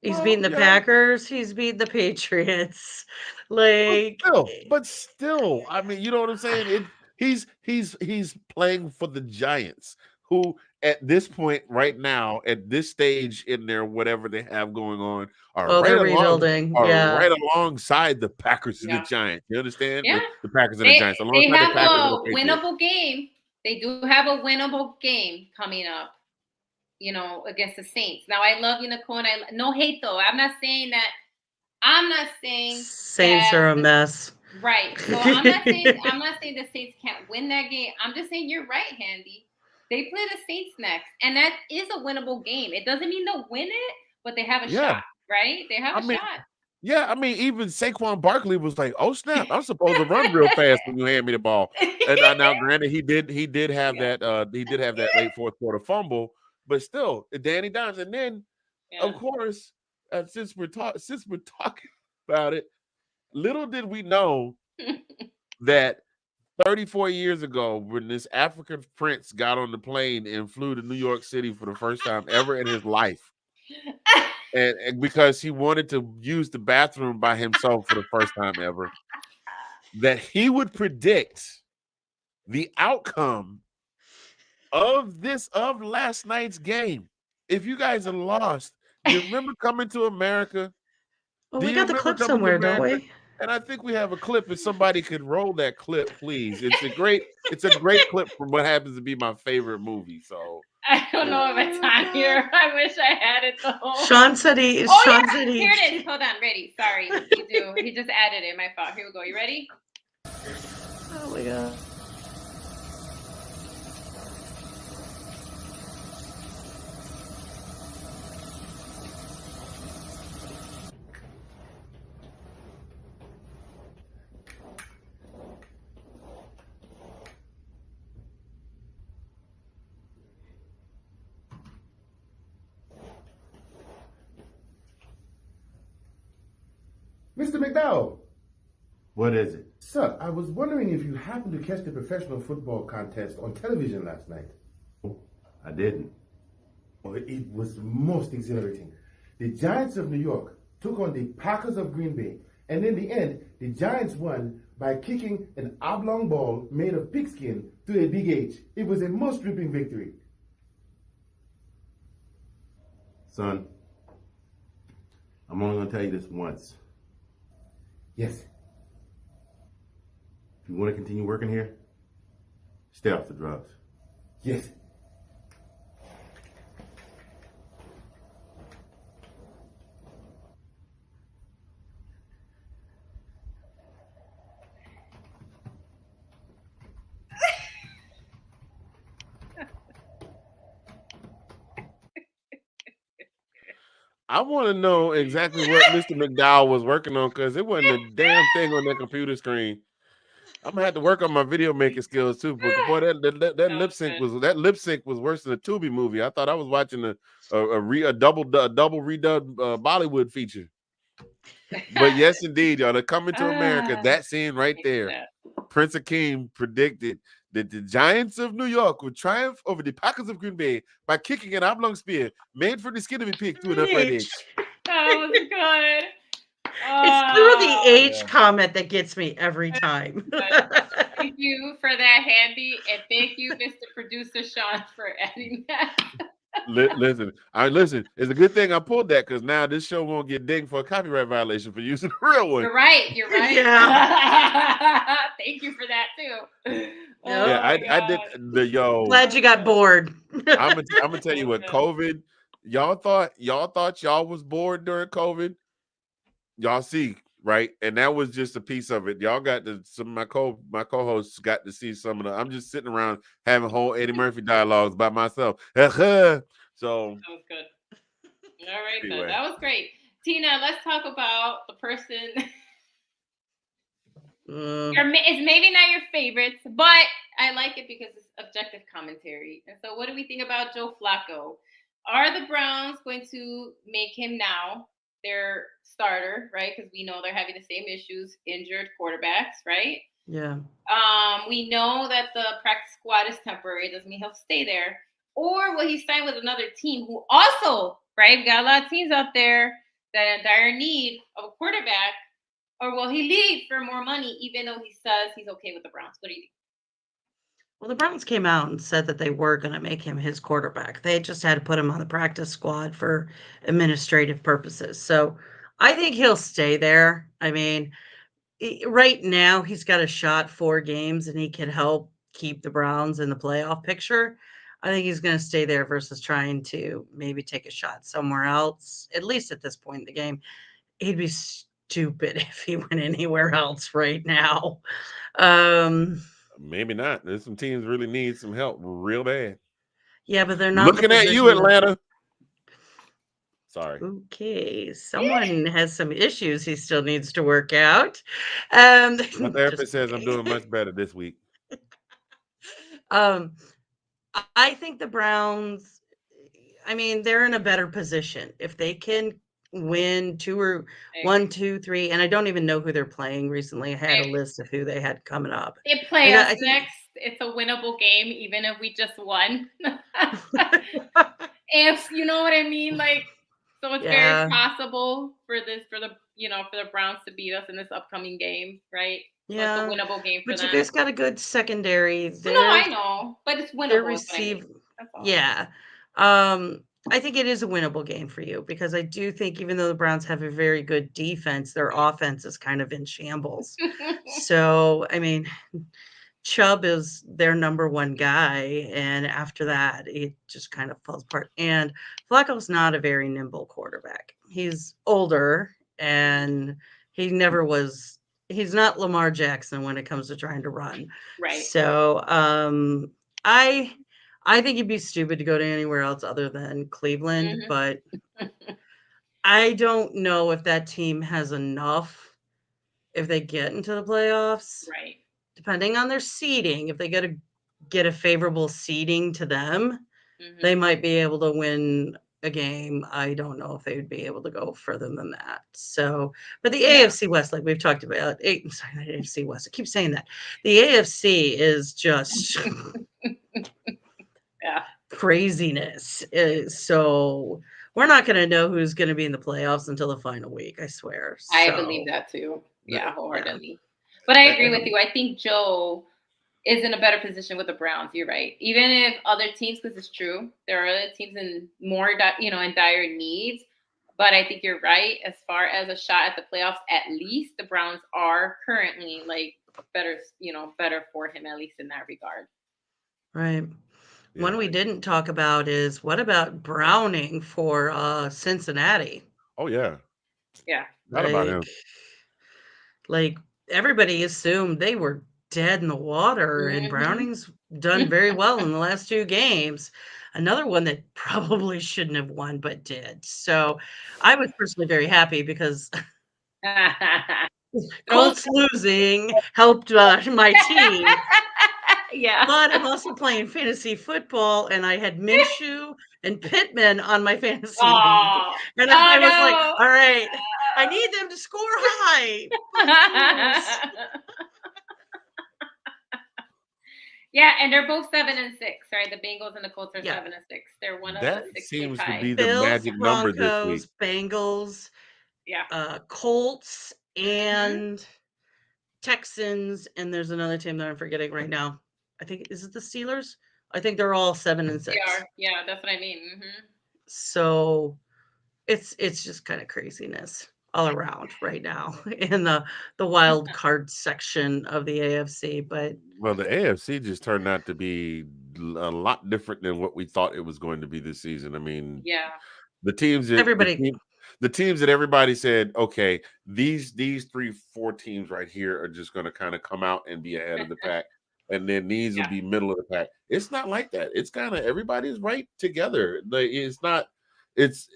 Speaker 3: He's
Speaker 2: well,
Speaker 3: beaten the
Speaker 2: yeah.
Speaker 3: Packers, he's beaten the Patriots.
Speaker 2: But
Speaker 3: Like,
Speaker 2: still, but still, I mean, you know what I'm saying? He's playing for the Giants, who at this point, right now, at this stage in their whatever they have going on, are
Speaker 3: oh,
Speaker 2: right
Speaker 3: they're
Speaker 2: along
Speaker 3: rebuilding.
Speaker 2: are
Speaker 3: Yeah.
Speaker 2: right alongside the Packers and the
Speaker 1: Yeah.
Speaker 2: Giants. You understand?
Speaker 1: Yeah.
Speaker 2: The Packers and the
Speaker 1: They
Speaker 2: Giants,
Speaker 1: they
Speaker 2: alongside the
Speaker 1: have
Speaker 2: Packers and the
Speaker 1: a
Speaker 2: Patriots.
Speaker 1: winnable game. They do have a winnable game coming up, against the Saints. Now I love you, Nicole, and no hate though. I'm not saying
Speaker 3: Saints
Speaker 1: that
Speaker 3: are a mess.
Speaker 1: right. So I'm not saying the Saints can't win that game. I'm just saying you're right, Handy. They play the Saints next, and that is a winnable game. It doesn't mean they'll win it, but they have a
Speaker 2: Yeah,
Speaker 1: shot, right? They have
Speaker 2: I
Speaker 1: a
Speaker 2: mean,
Speaker 1: shot.
Speaker 2: Yeah, I mean, even Saquon Barkley was like, "Oh snap! I'm supposed to run real fast when you hand me the ball." And now, granted, he did have
Speaker 1: Yeah.
Speaker 2: that late fourth quarter fumble, but still, Danny Dimes. And then, of
Speaker 1: Yeah.
Speaker 2: course, since we're talking about it, little did we know that 34 years ago, when this African prince got on the plane and flew to New York City for the first time ever in his life, and because he wanted to use the bathroom by himself for the first time ever, that he would predict the outcome of last night's game. If you guys are lost, do you remember coming to America?
Speaker 3: Well,
Speaker 2: Do
Speaker 3: we
Speaker 2: you
Speaker 3: got the
Speaker 2: remember
Speaker 3: clip
Speaker 2: coming to
Speaker 3: somewhere, don't
Speaker 2: America?
Speaker 3: we?
Speaker 2: And I think we have a clip. If somebody could roll that clip, please. It's a great clip from what happens to be my favorite movie. So
Speaker 1: I don't
Speaker 2: yeah.
Speaker 1: know if it's
Speaker 3: Oh
Speaker 1: on
Speaker 3: God.
Speaker 1: here. I wish I had it though.
Speaker 3: Sean said he.
Speaker 1: Oh
Speaker 3: Sean
Speaker 1: yeah,
Speaker 3: said
Speaker 1: here
Speaker 3: he.
Speaker 1: it is. Hold on, ready. Sorry, we do. He just added it. My fault. Here we go. You ready?
Speaker 3: Oh my God.
Speaker 4: Mr. McDowell,
Speaker 5: What is it?
Speaker 4: sir, I was wondering if you happened to catch the professional football contest on television last night.
Speaker 5: I didn't.
Speaker 4: Oh, it was most exhilarating. The Giants of New York took on the Packers of Green Bay, and in the end, the Giants won by kicking an oblong ball made of pigskin to a big H. It was a most ripping victory.
Speaker 5: Son, I'm only going to tell you this once.
Speaker 4: Yes.
Speaker 5: If you want to continue working here, stay off the drugs.
Speaker 4: Yes.
Speaker 2: I want to know exactly what Mr. McDowell was working on because it wasn't a damn thing on that computer screen. I'm gonna have to work on my video making skills too. But boy, that
Speaker 1: That
Speaker 2: lip
Speaker 1: was
Speaker 2: sync
Speaker 1: good.
Speaker 2: was worse than a Tubi movie. I thought I was watching a double redone Bollywood feature. But yes, indeed, y'all. They're coming to America.
Speaker 1: Ah,
Speaker 2: That scene right
Speaker 1: thanks for
Speaker 2: there.
Speaker 1: that.
Speaker 2: Prince Akeem predicted that the Giants of New York would triumph over the Packers of Green Bay by kicking an oblong spear made from the skin of a pig through an upright edge.
Speaker 3: H.
Speaker 1: That was good.
Speaker 3: It's through the
Speaker 1: Oh,
Speaker 3: H
Speaker 2: Yeah.
Speaker 3: comment that gets me every time.
Speaker 1: thank you for that, Handy, and thank you, Mr. Producer Sean, for adding that.
Speaker 2: Listen, listen. It's a good thing I pulled that because now this show won't get dinged for a copyright violation for using the real one.
Speaker 1: You're right. You're right.
Speaker 3: Yeah.
Speaker 1: Thank you for that too. Oh
Speaker 3: Yep.
Speaker 2: Yeah,
Speaker 1: my
Speaker 2: I did
Speaker 1: God.
Speaker 2: the yo.
Speaker 3: Glad you got bored.
Speaker 2: I'm gonna tell you what
Speaker 1: Okay.
Speaker 2: COVID. Y'all thought y'all was bored during COVID. Y'all see, right? And that was just a piece of it. Y'all got to some of my co-hosts got to see some of the. I'm just sitting around having whole Eddie Murphy dialogues by myself. So
Speaker 1: That was good. All right, then.
Speaker 2: anyway,
Speaker 1: That was great. Tina, let's talk about the person. It's maybe not your favorites, but I like it because it's objective commentary. And so, what do we think about Joe Flacco? Are the Browns going to make him now their starter, right? Because we know they're having the same issues, injured quarterbacks, right?
Speaker 3: Yeah.
Speaker 1: We know that the practice squad is temporary. It doesn't mean he'll stay there. Or will he sign with another team who also, right? We got a lot of teams out there that are in dire need of a quarterback. Or will he leave for more money, even though he says he's okay with the Browns? What do you think?
Speaker 3: Well, the Browns came out and said that they were going to make him his quarterback. They just had to put him on the practice squad for administrative purposes. So I think he'll stay there. I mean, right now he's got a shot 4 games and he can help keep the Browns in the playoff picture. I think he's going to stay there versus trying to maybe take a shot somewhere else, at least at this point in the game. He'd be stupid if he went anywhere else right now. Um,
Speaker 2: maybe not. There's some teams really need some help real bad.
Speaker 3: yeah, but they're not in the
Speaker 2: Looking at you,
Speaker 3: position that
Speaker 2: Atlanta. Sorry.
Speaker 3: Okay, someone has some issues he still needs to work out. Um,
Speaker 2: My
Speaker 3: just
Speaker 2: therapist says I'm
Speaker 3: kidding.
Speaker 2: doing much better this week.
Speaker 3: Um, I think the Browns, I mean, they're in a better position. If they can win two or
Speaker 1: I
Speaker 3: one,
Speaker 1: agree.
Speaker 3: 2, 3, and I don't even know who they're playing recently. I had a
Speaker 1: They,
Speaker 3: list of who they had coming up.
Speaker 1: they play
Speaker 3: Like,
Speaker 1: us
Speaker 3: I think
Speaker 1: next. It's a winnable game, even if we just won. If you know what I mean, like, so it's very
Speaker 3: yeah,
Speaker 1: possible for the Browns to beat us in this upcoming game, right? So it's a
Speaker 3: yeah.
Speaker 1: winnable game for
Speaker 3: But you
Speaker 1: them.
Speaker 3: guys got a good secondary.
Speaker 1: Well, no, I know, but it's
Speaker 3: Their
Speaker 1: winnable. Is what I mean.
Speaker 3: receive
Speaker 1: That's all.
Speaker 3: yeah. I think it is a winnable game for you because I do think even though the Browns have a very good defense, their offense is kind of in shambles. So, I mean, Chubb is their number one guy, and after that, it just kind of falls apart. And Flacco's not a very nimble quarterback. He's older, and he never was. He's not Lamar Jackson when it comes to trying to run.
Speaker 1: Right.
Speaker 3: So, I I think you'd be stupid to go to anywhere else other than Cleveland,
Speaker 1: Mhm.
Speaker 3: but I don't know if that team has enough if they get into the playoffs
Speaker 1: Right.
Speaker 3: depending on their seeding, if they get a favorable seeding to them, they
Speaker 1: Mhm.
Speaker 3: might be able to win a game. I don't know if they would be able to go further than that. So, but the
Speaker 1: Yeah.
Speaker 3: AFC West, like we've talked about, sorry, not AFC West. I keep saying that. The AFC is just
Speaker 1: Yeah.
Speaker 3: craziness. So we're not going to know who's going to be in the playoffs until the final week. I swear.
Speaker 1: I believe
Speaker 3: So
Speaker 1: that too. Yeah,
Speaker 3: yeah,
Speaker 1: wholeheartedly. But I agree with
Speaker 2: And
Speaker 1: you. I think Joe is in a better position with the Browns. You're right. Even if other teams, because it's true, there are other teams in in dire needs. But I think you're right. As far as a shot at the playoffs, at least the Browns are currently like better for him, at least in that regard.
Speaker 3: right.
Speaker 2: yeah.
Speaker 3: One we didn't talk about is what about Browning for Cincinnati?
Speaker 2: Oh yeah.
Speaker 1: Yeah.
Speaker 2: Not about
Speaker 3: Like,
Speaker 2: him.
Speaker 3: like everybody assumed they were dead in the water, and
Speaker 1: Hmm.
Speaker 3: Browning's done very well in the last 2 games. Another one that probably shouldn't have won but did. So I was personally very happy because
Speaker 1: Those.
Speaker 3: Colts losing helped my team.
Speaker 1: Yeah.
Speaker 3: But I'm also playing fantasy football, and I had Minshew and Pittman on my fantasy league.
Speaker 1: Oh.
Speaker 3: And
Speaker 1: Oh
Speaker 3: I was like,
Speaker 1: no.
Speaker 3: all right, I need them to score high, but lose.
Speaker 1: Yeah, and they're both 7-6, right? The Bengals and the Colts are
Speaker 3: Yeah.
Speaker 1: 7-6. They're one of the
Speaker 2: That
Speaker 1: 6 game
Speaker 2: seems to
Speaker 1: ties.
Speaker 2: be the
Speaker 3: Bills,
Speaker 2: magic number this week.
Speaker 3: Broncos, Bengals,
Speaker 1: Yeah.
Speaker 3: Colts,
Speaker 1: Hmm.
Speaker 3: and Texans. And there's another team that I'm forgetting right now. I think, is it the Steelers? I think they're all 7 and
Speaker 1: They
Speaker 3: 6.
Speaker 1: are. Yeah, that's what I mean. Hmm.
Speaker 3: So it's just kind of craziness all around right now in the wild card section of the AFC. But
Speaker 2: Well, the AFC just turned out to be a lot different than what we thought it was going to be this season. I mean,
Speaker 1: Yeah.
Speaker 2: the teams that
Speaker 3: everybody,
Speaker 2: the teams that everybody said, okay, these 3, 4 teams right here are just going to kind of come out and be ahead of the pack, and then these will
Speaker 1: Yeah.
Speaker 2: be middle of the pack. It's not like that. It's kind of everybody's right together. Like it's not. It's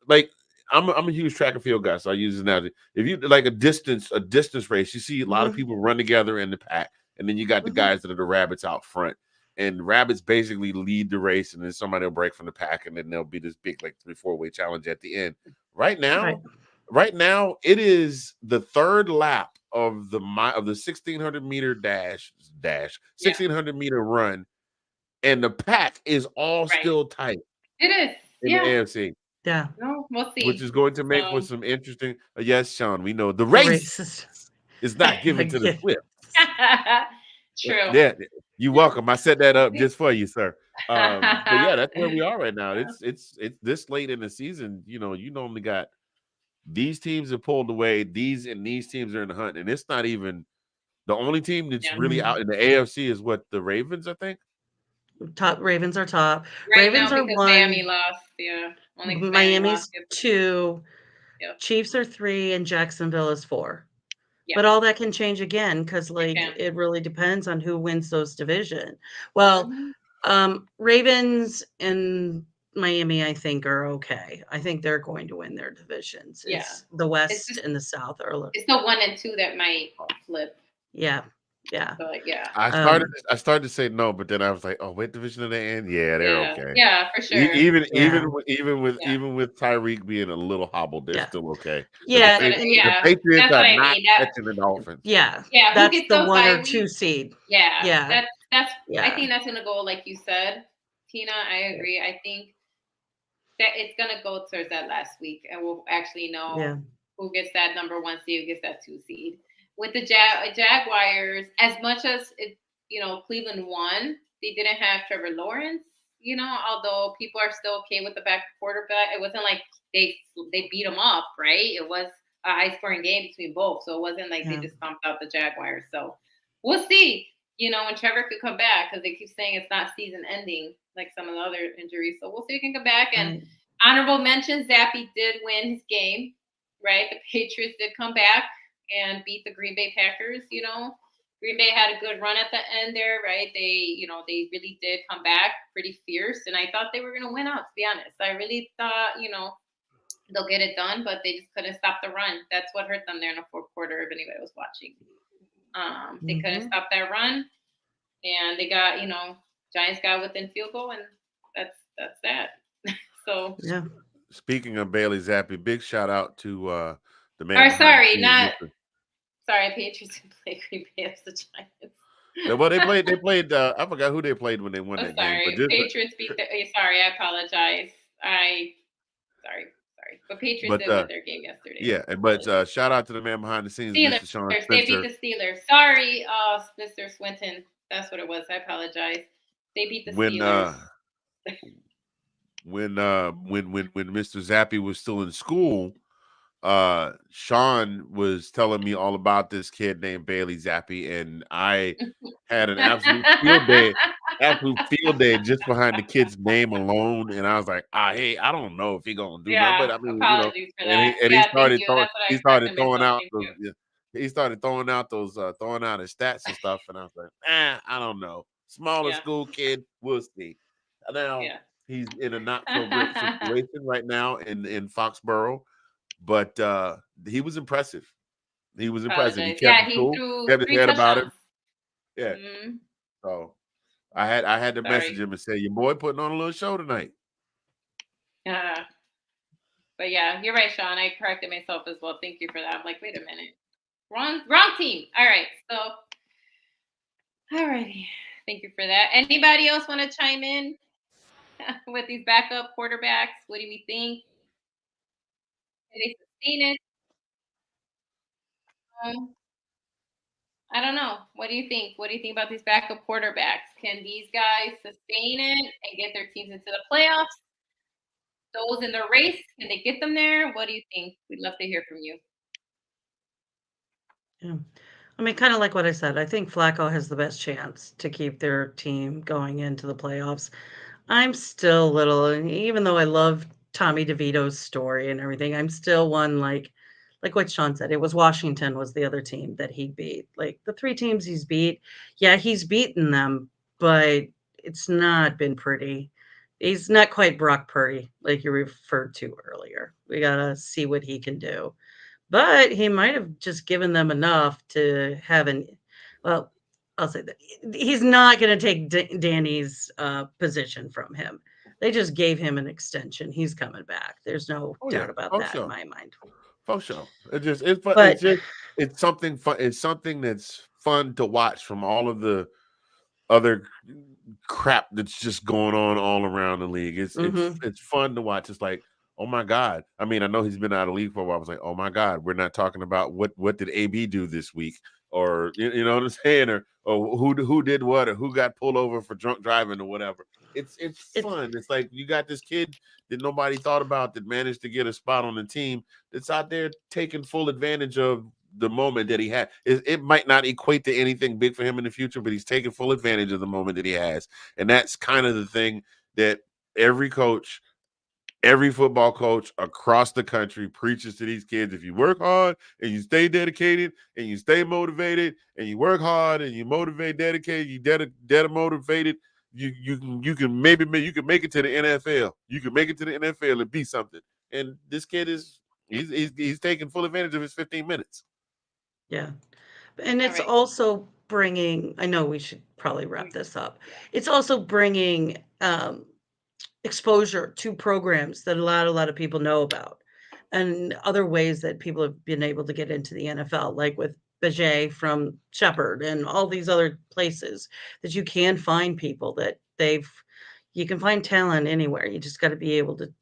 Speaker 2: like I'm a huge track and field guy, so I use this analogy. If you like a distance race, you see a lot of
Speaker 3: mhm,
Speaker 2: people run together in the pack, and then you got the
Speaker 3: mhm,
Speaker 2: guys that are the rabbits out front. And rabbits basically lead the race, and then somebody will break from the pack, and then there'll be this big like 3, 4 way challenge at the end. Right
Speaker 3: right,
Speaker 2: now, right now, it is the third lap of the 1600-meter dash
Speaker 1: Yeah.
Speaker 2: 1600-meter run, and the pack is all
Speaker 1: Right.
Speaker 2: still tight
Speaker 1: It is.
Speaker 2: in the
Speaker 1: Yeah.
Speaker 2: AFC,
Speaker 3: yeah,
Speaker 1: No, we'll
Speaker 2: which
Speaker 1: see.
Speaker 2: is going to make for
Speaker 1: So.
Speaker 2: some interesting. Yes, Sean, we know the
Speaker 3: the
Speaker 2: race
Speaker 3: racist.
Speaker 2: is not given to the
Speaker 3: Again.
Speaker 2: swift.
Speaker 1: True.
Speaker 2: Yeah, you're welcome. I set that up just for you, sir. But yeah, that's where we are right now. It's this late in the season. You normally got these teams have pulled away. These teams are in the hunt, and it's not even the only team that's
Speaker 1: Yeah.
Speaker 2: really out in the AFC is what the Ravens, I think.
Speaker 3: Top Ravens are top.
Speaker 1: Right
Speaker 3: Ravens
Speaker 1: now
Speaker 3: are
Speaker 1: because Miami
Speaker 3: 1.
Speaker 1: lost. Yeah. Only because Miami lost.
Speaker 3: Miami's 2.
Speaker 1: Yeah.
Speaker 3: Chiefs are 3, and Jacksonville is 4.
Speaker 1: Yeah.
Speaker 3: But all that can change again because,
Speaker 1: It
Speaker 3: like,
Speaker 1: can.
Speaker 3: it really depends on who wins those division. Well,
Speaker 1: Mhm.
Speaker 3: Ravens and Miami, I think, are okay. I think they're going to win their divisions.
Speaker 1: Yeah.
Speaker 3: It's the
Speaker 1: It's
Speaker 3: West
Speaker 1: just
Speaker 3: and the South are.
Speaker 1: it's the 1 and 2 that might flip.
Speaker 3: Yeah, yeah,
Speaker 1: But yeah.
Speaker 3: um,
Speaker 2: I started to say no, but then I was like, oh, what division are they in? Yeah, they're
Speaker 1: Yeah.
Speaker 2: okay.
Speaker 1: Yeah, for sure.
Speaker 3: yeah,
Speaker 1: Yeah.
Speaker 2: Even with Tyreek being a little hobbled, they're
Speaker 3: yeah,
Speaker 2: still okay. Because
Speaker 3: yeah, and
Speaker 2: the
Speaker 1: Yeah.
Speaker 2: Patriots
Speaker 1: That's what
Speaker 2: are
Speaker 1: I
Speaker 2: not
Speaker 1: mean. That
Speaker 2: catching the Dolphins.
Speaker 3: yeah.
Speaker 1: yeah, who
Speaker 3: That's
Speaker 1: gets
Speaker 3: the
Speaker 1: those
Speaker 3: 1 or
Speaker 1: bye
Speaker 3: 2
Speaker 1: weeks?
Speaker 3: seed.
Speaker 1: Yeah.
Speaker 3: Yeah,
Speaker 1: That's I
Speaker 3: yeah,
Speaker 1: think that's gonna go like you said, Tina. I agree. I think that it's gonna go towards that last week, and we'll actually know
Speaker 3: yeah,
Speaker 1: who gets that number 1 seed, who gets that 2 seed. With the Jaguars, as much as Cleveland won, they didn't have Trevor Lawrence. Although people are still okay with the back quarterback, it wasn't like they beat him up, right? It was a high scoring game between both, so it wasn't like they
Speaker 3: yeah.
Speaker 1: just stomped out the Jaguars. So we'll see. When Trevor could come back, because they keep saying it's not season ending like some of the other injuries. So we'll see if he can come back. And
Speaker 3: Right.
Speaker 1: honorable mention, Zappy did win his game, right? The Patriots did come back and beat the Green Bay Packers. Green Bay had a good run at the end there, right? They really did come back pretty fierce, and I thought they were going to win out, to be honest. I really thought, they'll get it done, but they just couldn't stop the run. That's what hurt them there in the fourth quarter, if anybody was watching. They couldn't
Speaker 3: Mhm.
Speaker 1: stop that run, and they got, Giants got within field goal, and that's that. So,
Speaker 3: Yeah.
Speaker 2: Speaking of Bailey Zappi, big shout out to the man
Speaker 1: or
Speaker 2: behind the
Speaker 1: sorry,
Speaker 2: scenes,
Speaker 1: not
Speaker 2: Mr.
Speaker 1: sorry, Patriots didn't play Green Bay as the Giants.
Speaker 2: Well, they played. I forgot who they played when they won
Speaker 1: Oh,
Speaker 2: that game, but
Speaker 1: sorry.
Speaker 2: just
Speaker 1: Patriots beat the. Sorry, I apologize. Sorry. But Patriots
Speaker 2: but
Speaker 1: did win their game yesterday.
Speaker 2: yeah, but shout out to the man behind the scenes,
Speaker 1: Steelers.
Speaker 2: Mr. Sean
Speaker 1: They beat
Speaker 2: Spencer.
Speaker 1: the Steelers. Sorry, Mr. Swinton. That's what it was. I apologize. They beat the
Speaker 2: When
Speaker 1: Steelers.
Speaker 2: when Mr. Zappi was still in school, Sean was telling me all about this kid named Bailey Zappi, and I had an absolute field day just behind the kid's name alone. And I was like, hey, I don't know if he gonna do nothing,
Speaker 1: Yeah,
Speaker 2: but I mean,
Speaker 1: apologies for
Speaker 2: and
Speaker 1: that.
Speaker 2: he
Speaker 1: Yeah, thank
Speaker 2: started
Speaker 1: you.
Speaker 2: throwing
Speaker 1: That's what I corrected myself. Thank you.
Speaker 2: throwing out his stats and stuff, and I was like, I don't know. Smaller
Speaker 1: Yeah,
Speaker 2: school kid, we'll see. Now
Speaker 1: yeah.
Speaker 2: he's in a not so great situation right now in Foxborough, but he was impressive. He was impressive. He
Speaker 1: Apologize.
Speaker 2: kept
Speaker 1: Yeah,
Speaker 2: it
Speaker 1: he
Speaker 2: cool,
Speaker 1: threw
Speaker 2: kept his
Speaker 1: 3
Speaker 2: head about him.
Speaker 1: touchdowns.
Speaker 2: Yeah.
Speaker 1: Mm-hmm.
Speaker 2: So I had to message
Speaker 1: Sorry.
Speaker 2: him and say, your boy putting on a little show tonight.
Speaker 1: But yeah, you're right, Sean. I corrected myself as well. Thank you for that. I'm like, wait a minute. Wrong team. All right. So, all righty. Thank you for that. Anybody else want to chime in with these backup quarterbacks? What do we think? Did they sustain it? Um, I don't know. What do you think? What do you think about these backup quarterbacks? Can these guys sustain it and get their teams into the playoffs? Those in the race, can they get them there? What do you think? We'd love to hear from you.
Speaker 3: Yeah. I mean, kind of like what I said, I think Flacco has the best chance to keep their team going into the playoffs. I'm still a little, even though I love Tommy DeVito's story and everything, I'm still one like what Sean said. It was Washington was the other team that he beat. Like the 3 teams he's beat, yeah, he's beaten them, but it's not been pretty. He's not quite Brock Purdy, like you referred to earlier. We gotta see what he can do. But he might have just given them enough to have well, I'll say that he's not going to take Danny's position from him. They just gave him an extension. He's coming back. There's no
Speaker 2: Oh yeah,
Speaker 3: doubt about
Speaker 2: for
Speaker 3: that in
Speaker 2: sure,
Speaker 3: my mind.
Speaker 2: for sure. It's fun.
Speaker 3: But
Speaker 2: It's something fun. It's something that's fun to watch from all of the other crap that's just going on all around the league.
Speaker 3: mhm,
Speaker 2: It's fun to watch. It's like, oh my God. I mean, I know he's been out of the league for a while. I was like, oh my God, we're not talking about what did AB do this week, or you know what I'm saying, or who did what, or who got pulled over for drunk driving or whatever. It's
Speaker 3: it
Speaker 2: fun. It's like you got this kid that nobody thought about that managed to get a spot on the team that's out there taking full advantage of the moment that he had. It might not equate to anything big for him in the future, but he's taking full advantage of the moment that he has. And that's kind of the thing that every coach, every football coach across the country preaches to these kids. If you work hard and you stay dedicated and you stay motivated and you work hard and you motivate, dedicated, you motivated, you can maybe you can make it to the NFL. You can make it to the NFL and be something. And this kid he's taking full advantage of his 15 minutes.
Speaker 3: Yeah. And it's
Speaker 1: right.
Speaker 3: also bringing, I know we should probably wrap this up. It's also bringing exposure to programs that a lot of people know about, and other ways that people have been able to get into the NFL, like with Bajet from Shepherd and all these other places that you can find people that you can find talent anywhere. You just got to be able to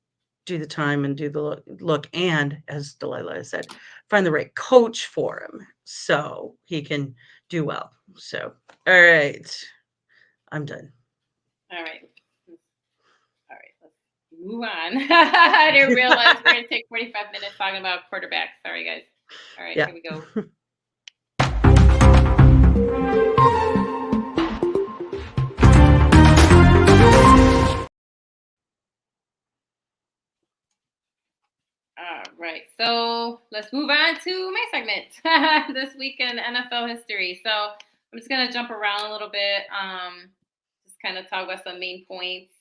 Speaker 3: do the time and do the look, and as Delilah said, find the right coach for him so he can do well. So, all right, I'm done.
Speaker 1: All right. All right. Let's move on. I didn't realize we're going to take 45 minutes talking about quarterbacks. Sorry, guys. All right,
Speaker 3: Yeah.
Speaker 1: here we go. All right, so let's move on to my segment this week in NFL history. So I'm just gonna jump around a little bit, just kind of talk about some main points.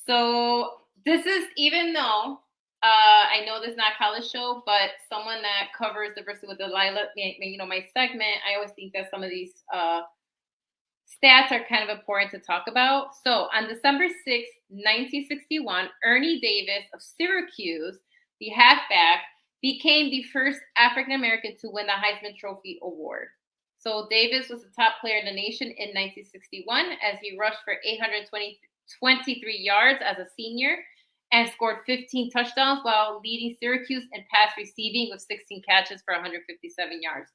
Speaker 1: So this is, even though I know this is not a college show, but someone that covers diversity with Delilah, my segment, I always think that some of these stats are kind of important to talk about. So on December 6th, 1961, Ernie Davis of Syracuse, the halfback, became the first African-American to win the Heisman Trophy award. So Davis was the top player in the nation in 1961 as he rushed for 823 yards as a senior and scored 15 touchdowns while leading Syracuse in pass receiving with 16 catches for 157 yards.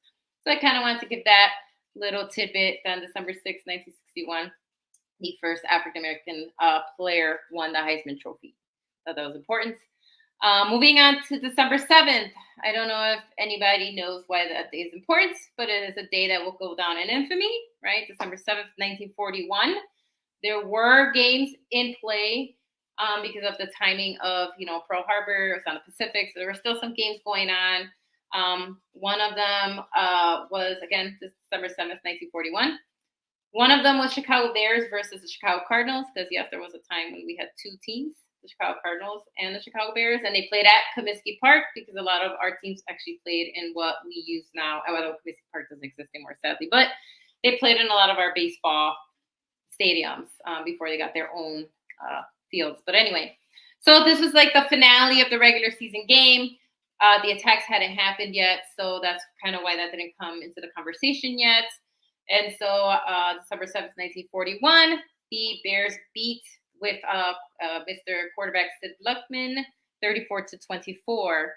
Speaker 1: So I kind of wanted to give that little tidbit that on December 6, 1961, the first African-American player won the Heisman Trophy. Thought that was important. Moving on to December 7th. I don't know if anybody knows why that day is important, but it is a day that will go down in infamy, right? December 7th, 1941. There were games in play because of the timing of, Pearl Harbor. It was on the Pacific, so there were still some games going on. One of them was, again, December 7th, 1941. One of them was Chicago Bears versus the Chicago Cardinals, because, yes, there was a time when we had two teams, the Chicago Cardinals and the Chicago Bears, and they played at Comiskey Park because a lot of our teams actually played in what we use now. Although Comiskey Park doesn't exist anymore, sadly, but they played in a lot of our baseball stadiums before they got their own fields. But anyway, so this was like the finale of the regular season game. The attacks hadn't happened yet, so that's kind of why that didn't come into the conversation yet. And so December 7th, 1941, the Bears beat with Mr. Quarterback Sid Luckman, 34-24.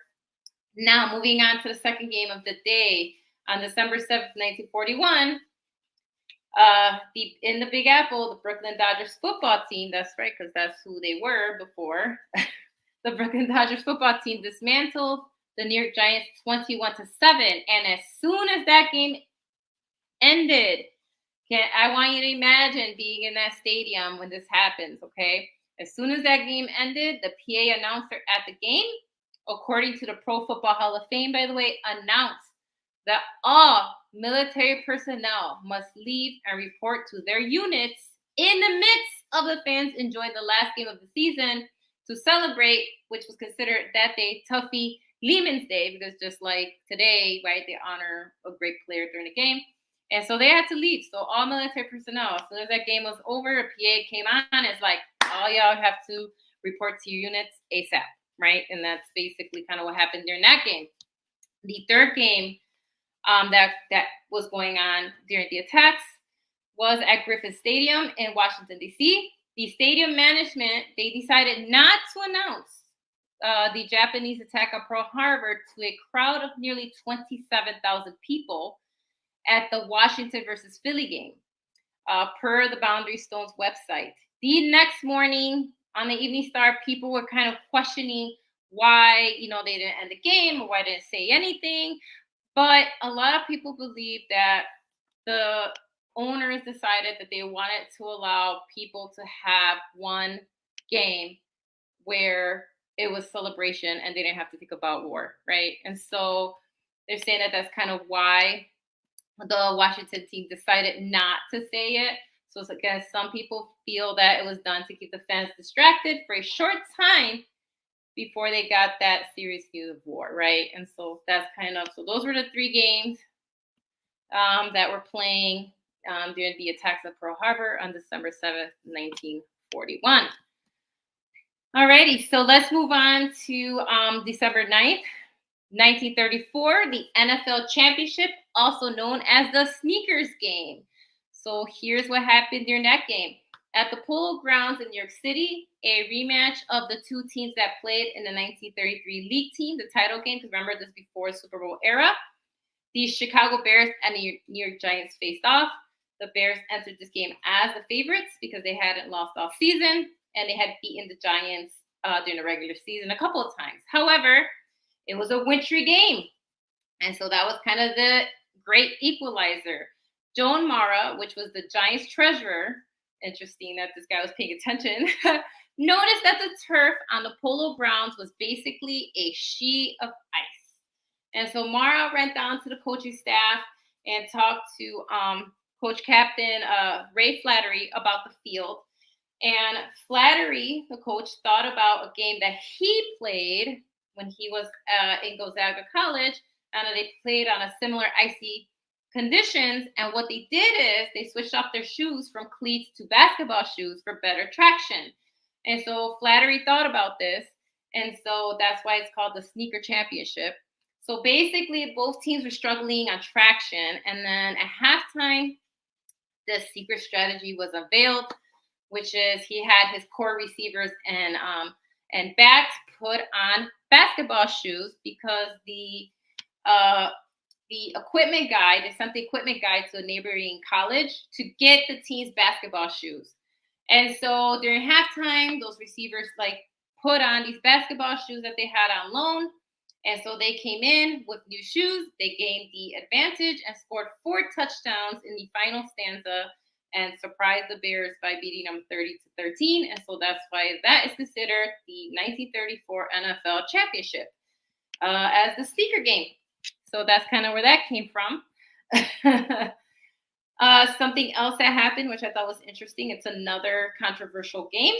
Speaker 1: Now, moving on to the second game of the day, on December 7th, 1941, in the Big Apple, the Brooklyn Dodgers football team, that's right, because that's who they were before, the Brooklyn Dodgers football team dismantled the New York Giants 21-7. And as soon as that game ended, I want you to imagine being in that stadium when this happens, okay? As soon as that game ended, the PA announcer at the game, according to the Pro Football Hall of Fame, by the way, announced that all military personnel must leave and report to their units in the midst of the fans enjoying the last game of the season to celebrate, which was considered that day Tuffy Lehman's Day, because just like today, right, they honor a great player during the game. And so they had to leave. So all military personnel, as soon as that game was over, a PA came on. It's like, all y'all have to report to your units ASAP, right? And that's basically kind of what happened during that game. The third game that was going on during the attacks was at Griffith Stadium in Washington, D.C. The stadium management, they decided not to announce the Japanese attack on Pearl Harbor to a crowd of nearly 27,000 people at the Washington versus Philly game, per the Boundary Stones website. The next morning on the Evening Star, people were kind of questioning why, they didn't end the game or why they didn't say anything. But a lot of people believe that the owners decided that they wanted to allow people to have one game where it was celebration and they didn't have to think about war, right? And so they're saying that that's kind of why the Washington team decided not to say it. So it's again, some people feel that it was done to keep the fans distracted for a short time before they got that serious news of war, right? And so that's kind of, so those were the 3 games that were playing during the attacks of Pearl Harbor on December 7th, 1941. Alrighty, so let's move on to December 9th, 1934, the NFL Championship, also known as the Sneakers Game. So here's what happened during that game. At the Polo Grounds in New York City, a rematch of the 2 teams that played in the 1933 League team, the title game, because remember this is before Super Bowl era. The Chicago Bears and the New York Giants faced off. The Bears entered this game as the favorites because they hadn't lost all season, and they had beaten the Giants during the regular season a couple of times. However, it was a wintry game, and so that was kind of the great equalizer. Joan Mara, which was the Giants treasurer, interesting that this guy was paying attention, noticed that the turf on the Polo Grounds was basically a sheet of ice. And so Mara ran down to the coaching staff and talked to Coach Captain Ray Flattery about the field. And Flattery, the coach, thought about a game that he played when he was in Gonzaga College, and they played on a similar icy conditions. And what they did is they switched off their shoes from cleats to basketball shoes for better traction. And so Flattery thought about this, and so that's why it's called the Sneaker Championship. So basically, both teams were struggling on traction, and then at halftime, the secret strategy was unveiled, which is he had his core receivers and backs put on basketball shoes because the equipment guy, they sent the equipment guy to a neighboring college to get the team's basketball shoes. And so during halftime, those receivers put on these basketball shoes that they had on loan. And so they came in with new shoes. They gained the advantage and scored 4 touchdowns in the final stanza and surprised the Bears by beating them 30-13. And so that's why that is considered the 1934 NFL Championship as the sneaker game. So that's kind of where that came from. Something else that happened, which I thought was interesting, it's another controversial game.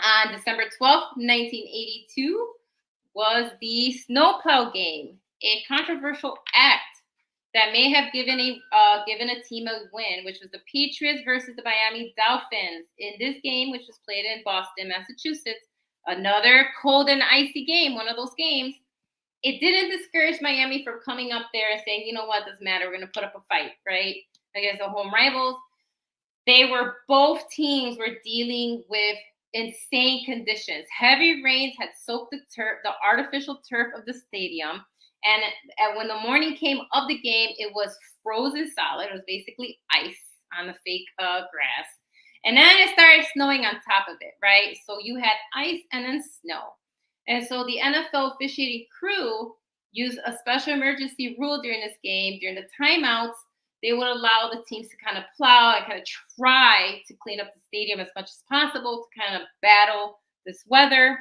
Speaker 1: On December 12th, 1982, was the snowplow game, a controversial act that may have given a team a win, which was the Patriots versus the Miami Dolphins. In this game, which was played in Boston, Massachusetts, another cold and icy game, one of those games. It didn't discourage Miami from coming up there and saying, you know what, doesn't matter, we're going to put up a fight, right, against the home rivals. Both teams were dealing with insane conditions. Heavy rains had soaked the artificial turf of the stadium. And when the morning came of the game, it was frozen solid. It was basically ice on the fake grass. And then it started snowing on top of it, right? So you had ice and then snow. And so the NFL officiating crew used a special emergency rule during this game. During the timeouts, they would allow the teams to kind of plow and kind of try to clean up the stadium as much as possible to kind of battle this weather.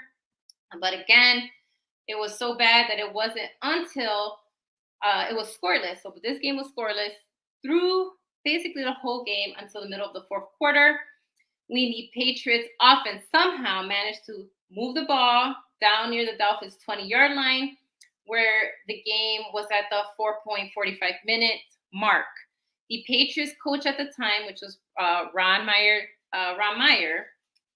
Speaker 1: But again, it was so bad that it wasn't until it was scoreless. So this game was scoreless through basically the whole game until the middle of the fourth quarter. The Patriots offense somehow managed to move the ball down near the Dolphins' 20-yard line, where the game was at the 4.45-minute mark. The Patriots coach at the time, which was Ron Meyer,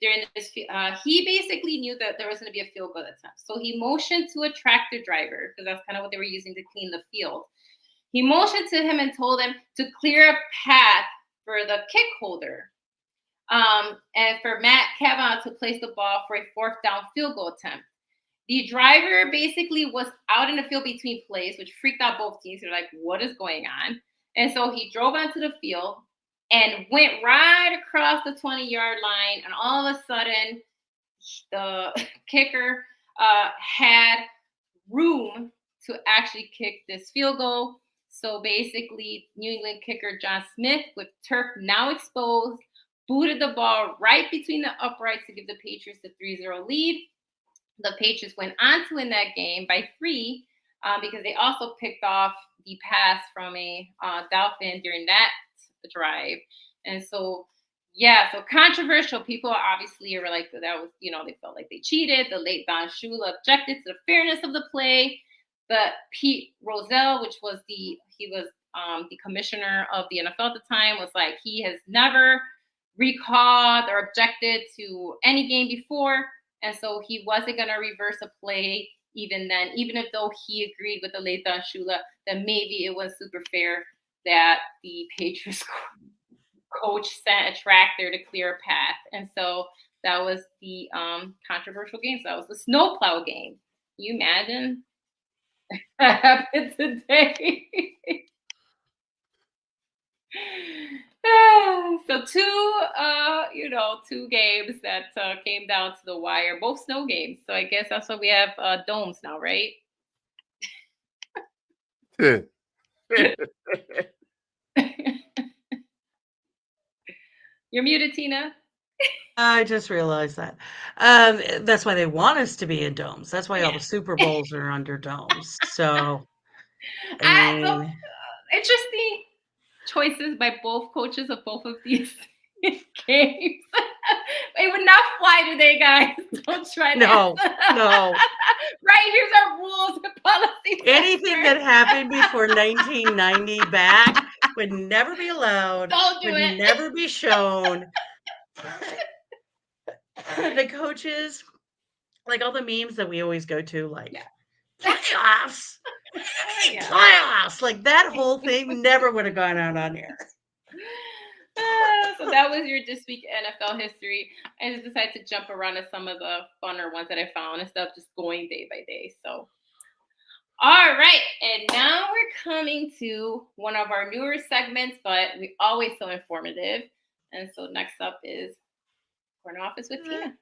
Speaker 1: during this, he basically knew that there was going to be a field goal attempt. So he motioned to a tractor driver, because that's kind of what they were using to clean the field. He motioned to him and told him to clear a path for the kick holder and for Matt Kavanaugh to place the ball for a 4th down field goal attempt. The driver basically was out in the field between plays, which freaked out both teams. They're like, what is going on? And so he drove onto the field and went right across the 20-yard line. And all of a sudden, the kicker had room to actually kick this field goal. So basically, New England kicker John Smith, with turf now exposed, booted the ball right between the uprights to give the Patriots the 3-0 lead. The Patriots went on to win that game by 3 because they also picked off the pass from a Dolphin during that drive. And so, yeah, so controversial. People obviously were like, that was, they felt like they cheated. The late Don Shula objected to the fairness of the play. But Pete Rozelle, he was the commissioner of the NFL at the time, was like, he has never recalled or objected to any game before. And so he wasn't going to reverse a play even then, even if though he agreed with the late Don Shula that maybe it was super fair that the Patriots coach sent a tractor to clear a path. And so that was the controversial game. So that was the snowplow game. Can you imagine that happened today? So two games that came down to the wire, both snow games. So I guess that's why we have domes now, right? You're muted, Tina.
Speaker 3: I just realized that. That's why they want us to be in domes. That's why all the Super Bowls are under domes. So, I mean,
Speaker 1: interesting choices by both coaches of both of these games. It would not fly today, guys. Don't try that.
Speaker 3: No.
Speaker 1: Right, here's our rules and policies.
Speaker 3: Anything that happened before 1990 back would never be allowed.
Speaker 1: Don't do
Speaker 3: would
Speaker 1: it.
Speaker 3: Never be shown. The coaches, like all the memes that we always go to, like playoffs. Playoffs. Like that whole thing never would have gone out on air.
Speaker 1: So that was your this week NFL history. I just decided to jump around to some of the funner ones that I found instead of just going day by day. So, all right. And now we're coming to one of our newer segments, but we always so informative. And so next up is Corner Office with Tina.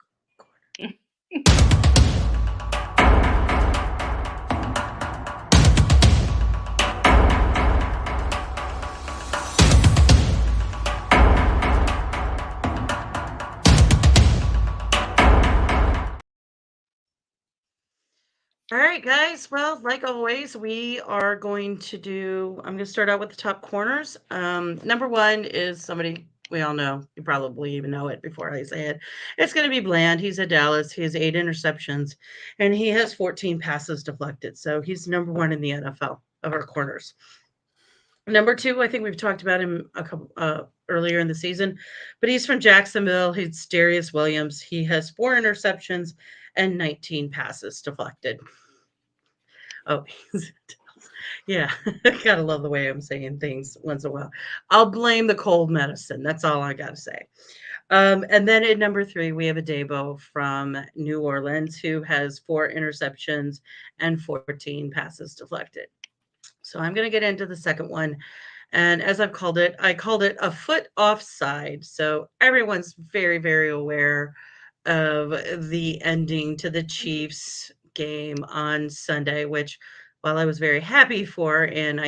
Speaker 3: All right, guys. Well, like always, we are going to I'm going to start out with the top corners. Number one is somebody we all know. You probably even know it before I say it. It's going to be Bland. He's at Dallas. He has 8 interceptions, and he has 14 passes deflected. So he's number one in the NFL of our corners. Number two, I think we've talked about him a couple earlier in the season, but he's from Jacksonville. He's Darius Williams. He has 4 interceptions and 19 passes deflected. Oh, yeah. Gotta love the way I'm saying things once in a while. I'll blame the cold medicine. That's all I gotta say. And then at number 3, we have a Debo from New Orleans who has 4 interceptions and 14 passes deflected. So I'm going to get into the second one. And as I called it a foot offside. So everyone's very, very aware of the ending to the Chiefs game on Sunday, which while I was very happy for, and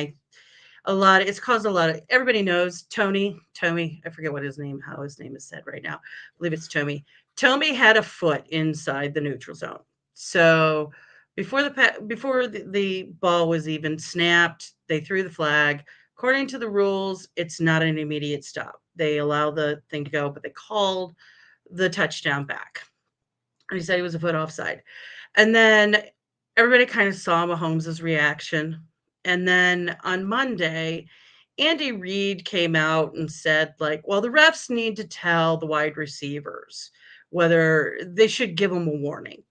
Speaker 3: it's caused a lot of, everybody knows Tony, I forget how his name is said right now. I believe it's Tommy. Tommy had a foot inside the neutral zone. So before the ball was even snapped, they threw the flag. According to the rules, it's not an immediate stop. They allow the thing to go, but they called the touchdown back. And he said he was a foot offside. And then everybody kind of saw Mahomes' reaction. And then on Monday, Andy Reid came out and said, like, well, the refs need to tell the wide receivers whether they should give them a warning.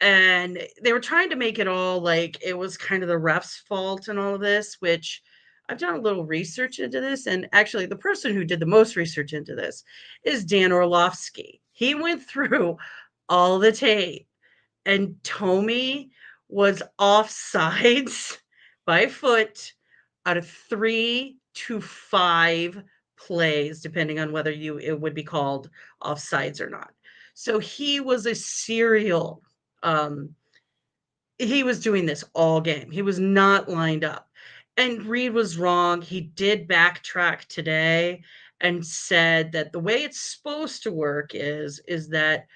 Speaker 3: And they were trying to make it all like it was kind of the refs' fault and all of this, which I've done a little research into this. And actually, the person who did the most research into this is Dan Orlovsky. He went through all the tape, and Tommy was offsides by foot out of 3 to 5 plays, depending on whether it would be called offsides or not. So he was a serial. He was doing this all game. He was not lined up. And Reid was wrong. He did backtrack today and said that the way it's supposed to work is that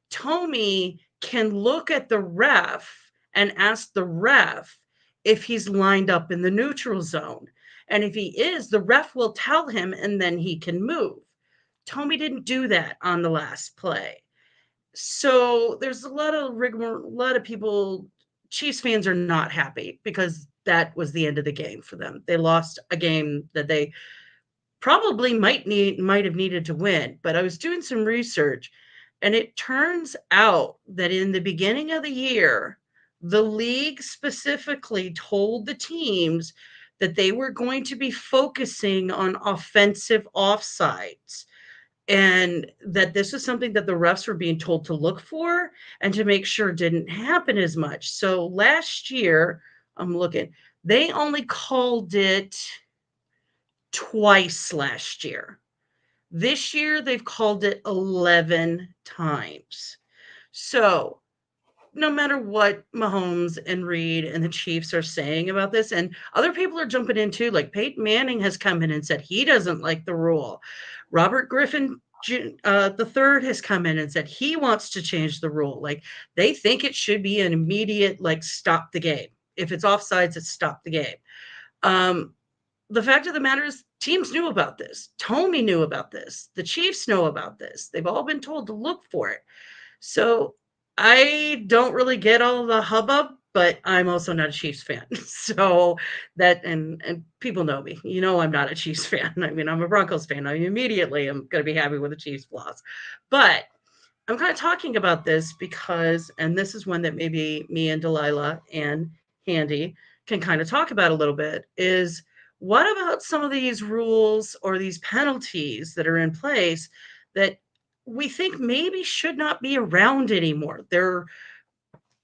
Speaker 3: Tommy can look at the ref and ask the ref if he's lined up in the neutral zone. And if he is, the ref will tell him and then he can move. Tommy didn't do that on the last play. So there's a lot of rigmarole, a lot of people, Chiefs fans are not happy because that was the end of the game for them. They lost a game that they probably might have needed to win. But I was doing some research, and it turns out that in the beginning of the year, the league specifically told the teams that they were going to be focusing on offensive offsides, and that this was something that the refs were being told to look for and to make sure didn't happen as much. So last year, I'm looking, they only called it twice last year. This year, they've called it 11 times. So, no matter what Mahomes and Reed and the Chiefs are saying about this, and other people are jumping in too, like Peyton Manning has come in and said he doesn't like the rule. Robert Griffin the third has come in and said he wants to change the rule. Like they think it should be an immediate, like, stop the game. If it's offsides, it's stop the game. Um, the fact of the matter is teams knew about this. Tommy knew about this. The Chiefs know about this. They've all been told to look for it. So I don't really get all the hubbub, but I'm also not a Chiefs fan. So that, and people know me. You know I'm not a Chiefs fan. I mean, I'm a Broncos fan. I immediately am going to be happy with the Chiefs loss. But I'm kind of talking about this because, and this is one that maybe me and Delilah and Handy can kind of talk about a little bit, is what about some of these rules or these penalties that are in place that we think maybe should not be around anymore? They're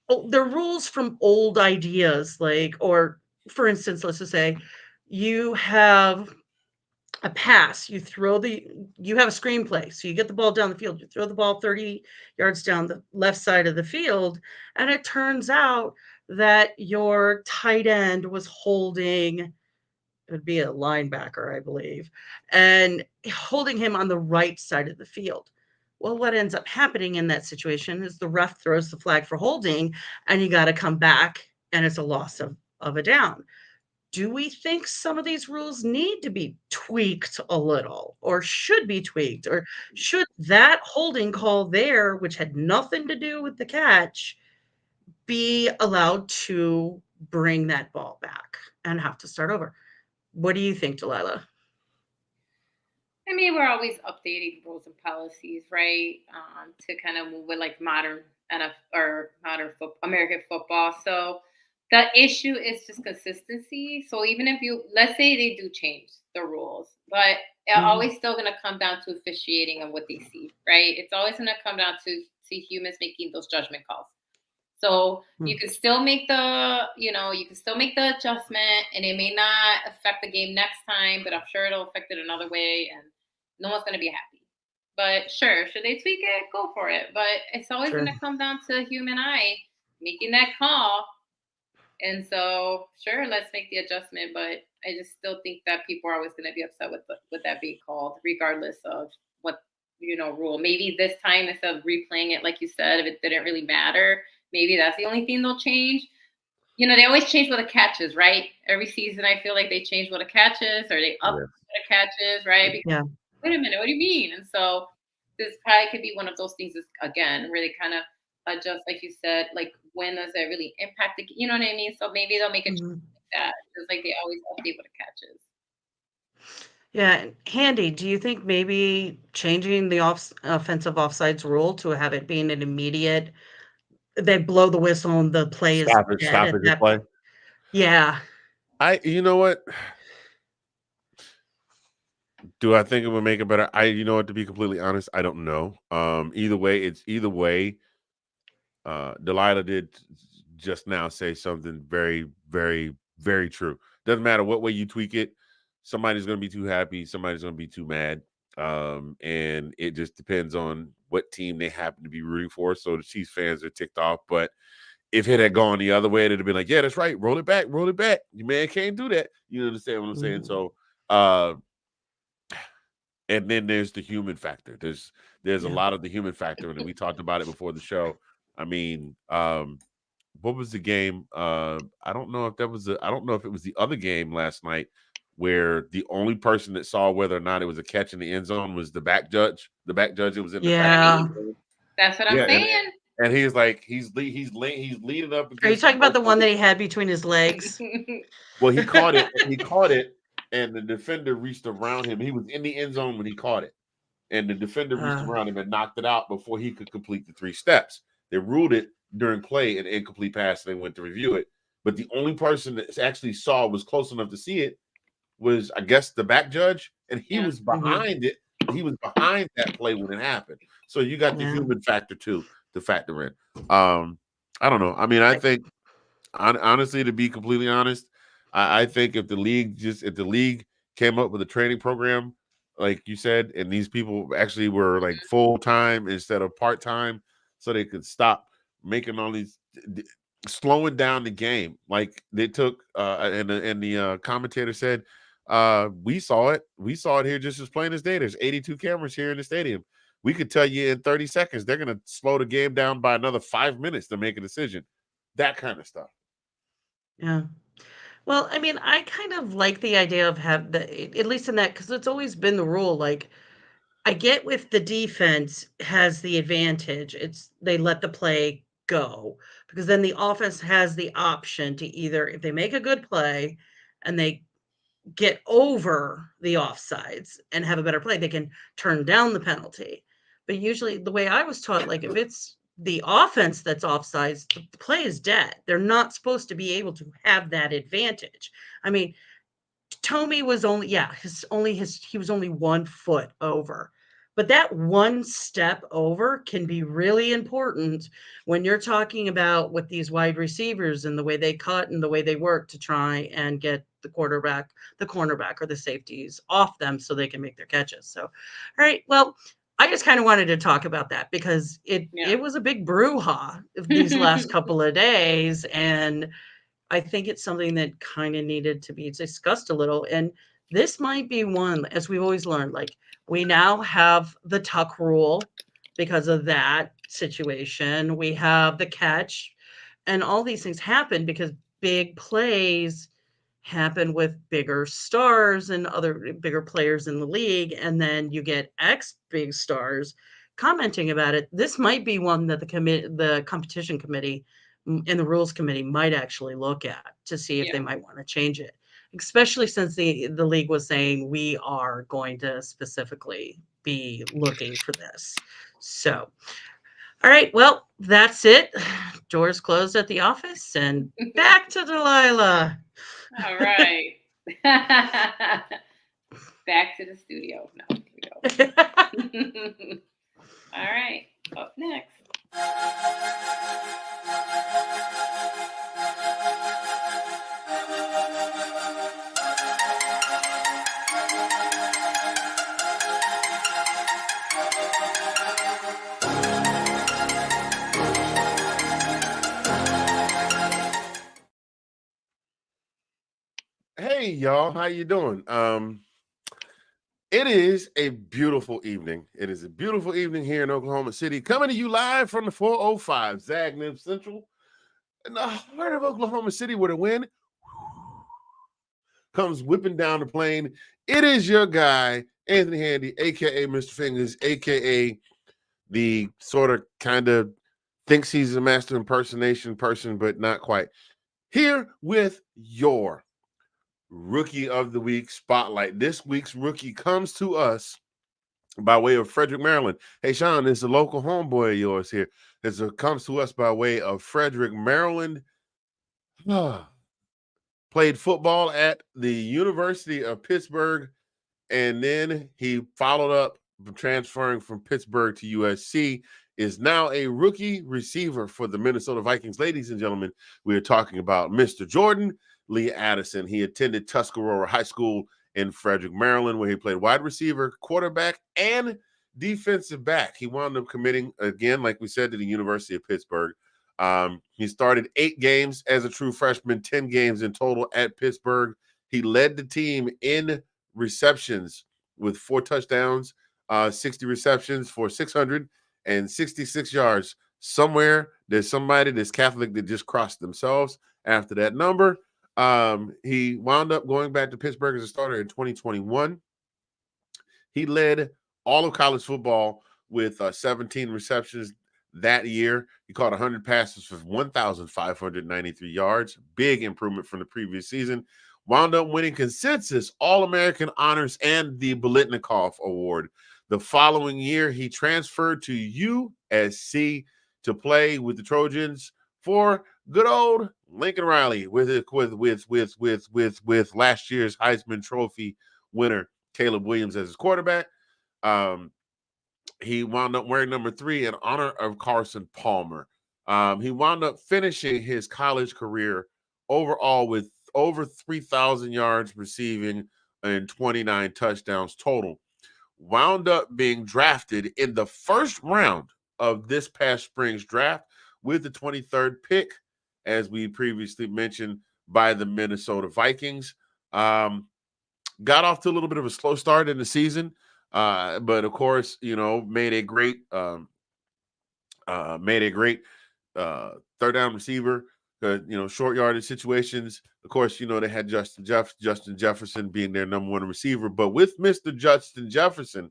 Speaker 3: rules from old ideas, like, or for instance, let's just say you have a pass, you have a screenplay, so you get the ball down the field, you throw the ball 30 yards down the left side of the field, and it turns out that your tight end was holding, it would be a linebacker, I believe, and holding him on the right side of the field. Well, what ends up happening in that situation is the ref throws the flag for holding, and you got to come back, and it's a loss of a down. Do we think some of these rules need to be tweaked a little, or should be tweaked, or should that holding call there, which had nothing to do with the catch, be allowed to bring that ball back and have to start over? What do you think, Delilah?
Speaker 1: I mean, we're always updating rules and policies, right? To kind of move with like modern NFL or modern American football. So the issue is just consistency. So even if you, let's say they do change the rules, but it's
Speaker 3: Mhm.
Speaker 1: always still going to come down to officiating and what they see, right? It's always going to come down to humans making those judgment calls. So you
Speaker 3: Mm.
Speaker 1: can still make you can still make the adjustment, and it may not affect the game next time, but I'm sure it'll affect it another way, and no one's gonna be happy. But sure, should they tweak it? Go for it. But it's always
Speaker 3: Sure.
Speaker 1: gonna come down to human eye making that call. And so, sure, let's make the adjustment. But I just still think that people are always going to be upset with that being called, regardless of what rule. Maybe this time, instead of replaying it, like you said, if it didn't really matter, maybe that's the only thing they'll change. They always change what a catch is, right? Every season, I feel like they change what a catch is, or they up
Speaker 2: Yeah.
Speaker 1: what a catch is, right? Because,
Speaker 3: Yeah.
Speaker 1: wait a minute, what do you mean? And so this probably could be one of those things, again, where they kind of adjust, like you said, like when does it really impact the, you know what I mean? So maybe they'll make a change
Speaker 3: Mhm.
Speaker 1: like that, just like they always update what a catch is.
Speaker 3: Yeah, Handy, do you think maybe changing the offensive offsides rule to have it being an immediate, they blow the whistle and the play is
Speaker 2: Stop it.
Speaker 3: dead
Speaker 2: Stop
Speaker 3: at
Speaker 2: it. Just
Speaker 3: that
Speaker 2: play.
Speaker 3: point? Yeah.
Speaker 2: You know what? Do I think it would make it better? You know what, to be completely honest, I don't know. Either way. Delilah did just now say something very, very, very true. Doesn't matter what way you tweak it, somebody's going to be too happy, somebody's going to be too mad, and it just depends on what team they happen to be rooting for. So the Chiefs fans are ticked off, but if it had gone the other way, it'd have been like, yeah, that's right, roll it back, roll it back. Your man can't do that. You understand what I'm saying?
Speaker 3: Mhm.
Speaker 2: So, and then there's the human factor. There's a
Speaker 3: Yeah.
Speaker 2: lot of the human factor, and we talked about it before the show. I mean, what was the game? I don't know if it was the other game last night where the only person that saw whether or not it was a catch in the end zone was the back judge. The back judge that was in the back.
Speaker 3: Yeah.
Speaker 1: That's what I'm
Speaker 2: Yeah,
Speaker 1: saying.
Speaker 2: and he's like he's leaning up
Speaker 3: Are you
Speaker 2: against.
Speaker 3: talking about the one that he had between his legs?
Speaker 2: Well, he caught it. He caught it, and the defender reached around him. He was in the end zone when he caught it, and the defender reached around him and knocked it out before he could complete the 3 steps. They ruled it during play an incomplete pass, and they went to review it. But the only person that actually saw was close enough to see it was, I guess, the back judge, and he was behind it. He was behind that play when it happened. So you got the human factor too to factor in. I don't know. I mean, I think honestly, to be completely honest, I think if the league came up with a training program, like you said, and these people actually were like full time instead of part time, so they could stop making all these slowing down the game. Like they took and the commentator said, we saw it here just as plain as day. There's 82 cameras here in the stadium. We could tell you in 30 seconds they're going to slow the game down by another 5 minutes to make a decision. That kind of stuff.
Speaker 3: Yeah. Well, I mean, I kind of like the idea of have the at least in that because it's always been the rule. Like, I get if the defense has the advantage, it's they let the play go because then the offense has the option to either if they make a good play and they get over the offsides and have a better play, they can turn down the penalty. But usually, the way I was taught, like if it's the offense that's offsides, the play is dead. They're not supposed to be able to have that advantage. I mean, Tommy was only he was only 1 foot over. But that 1 step over can be really important when you're talking about with these wide receivers and the way they cut and the way they work to try and get the cornerback or the safeties off them so they can make their catches. So, all right, well, I just kind of wanted to talk about that because it was a big brouhaha these last couple of days, and I think it's something that kind of needed to be discussed a little. And this might be one, as we've always learned, like we now have the tuck rule because of that situation. We have the catch, and all these things happen because big plays happen with bigger stars and other bigger players in the league. And then you get X big stars commenting about it. This might be one that the competition committee and the rules committee might actually look at to see if they might want to change it, especially since the league was saying we are going to specifically be looking for this. So, all right, well, that's it. Doors closed at the office and back to Delilah.
Speaker 1: All right. Back to the studio. No, here we go. All right, up next.
Speaker 2: Hey y'all, how you doing? It is a beautiful evening. It is a beautiful evening here in Oklahoma City, coming to you live from the 405 Zagnib Central in the heart of Oklahoma City, where the wind comes whipping down the plane. It is your guy, Anthony Handy, aka Mr. Fingers, aka the sort of kind of thinks he's a master impersonation person, but not quite. Here with your Rookie of the Week spotlight. This week's rookie comes to us by way of Frederick, Maryland. Hey, Sean, it's a local homeboy of yours here. It comes to us by way of Frederick, Maryland. Played football at the University of Pittsburgh, and then he followed up transferring from Pittsburgh to USC, is now a rookie receiver for the Minnesota Vikings. Ladies and gentlemen, we are talking about Mr. Jordan Lee Addison. He attended Tuscarora High School in Frederick, Maryland, where he played wide receiver, quarterback, and defensive back. He wound up committing, again, like we said, to the University of Pittsburgh. He started 8 games as a true freshman, 10 games in total at Pittsburgh. He led the team in receptions with 4 touchdowns, 60 receptions for 666 yards. Somewhere there's somebody that's Catholic that just crossed themselves after that number. He wound up going back to Pittsburgh as a starter in 2021. He led all of college football with 17 receptions that year. He caught 100 passes for 1,593 yards. Big improvement from the previous season. Wound up winning consensus All-American honors and the Biletnikoff Award. The following year, he transferred to USC to play with the Trojans for good old Lincoln Riley with last year's Heisman Trophy winner Caleb Williams as his quarterback. Um, he wound up wearing number 3 in honor of Carson Palmer. He wound up finishing his college career overall with over 3,000 yards receiving and 29 touchdowns total. Wound up being drafted in the first round of this past spring's draft with the 23rd pick, as we previously mentioned, by the Minnesota Vikings. Got off to a little bit of a slow start in the season, but of course, made a great third down receiver. Short yardage situations. Of course, they had Justin Jefferson being their number 1 receiver, but with Mr. Justin Jefferson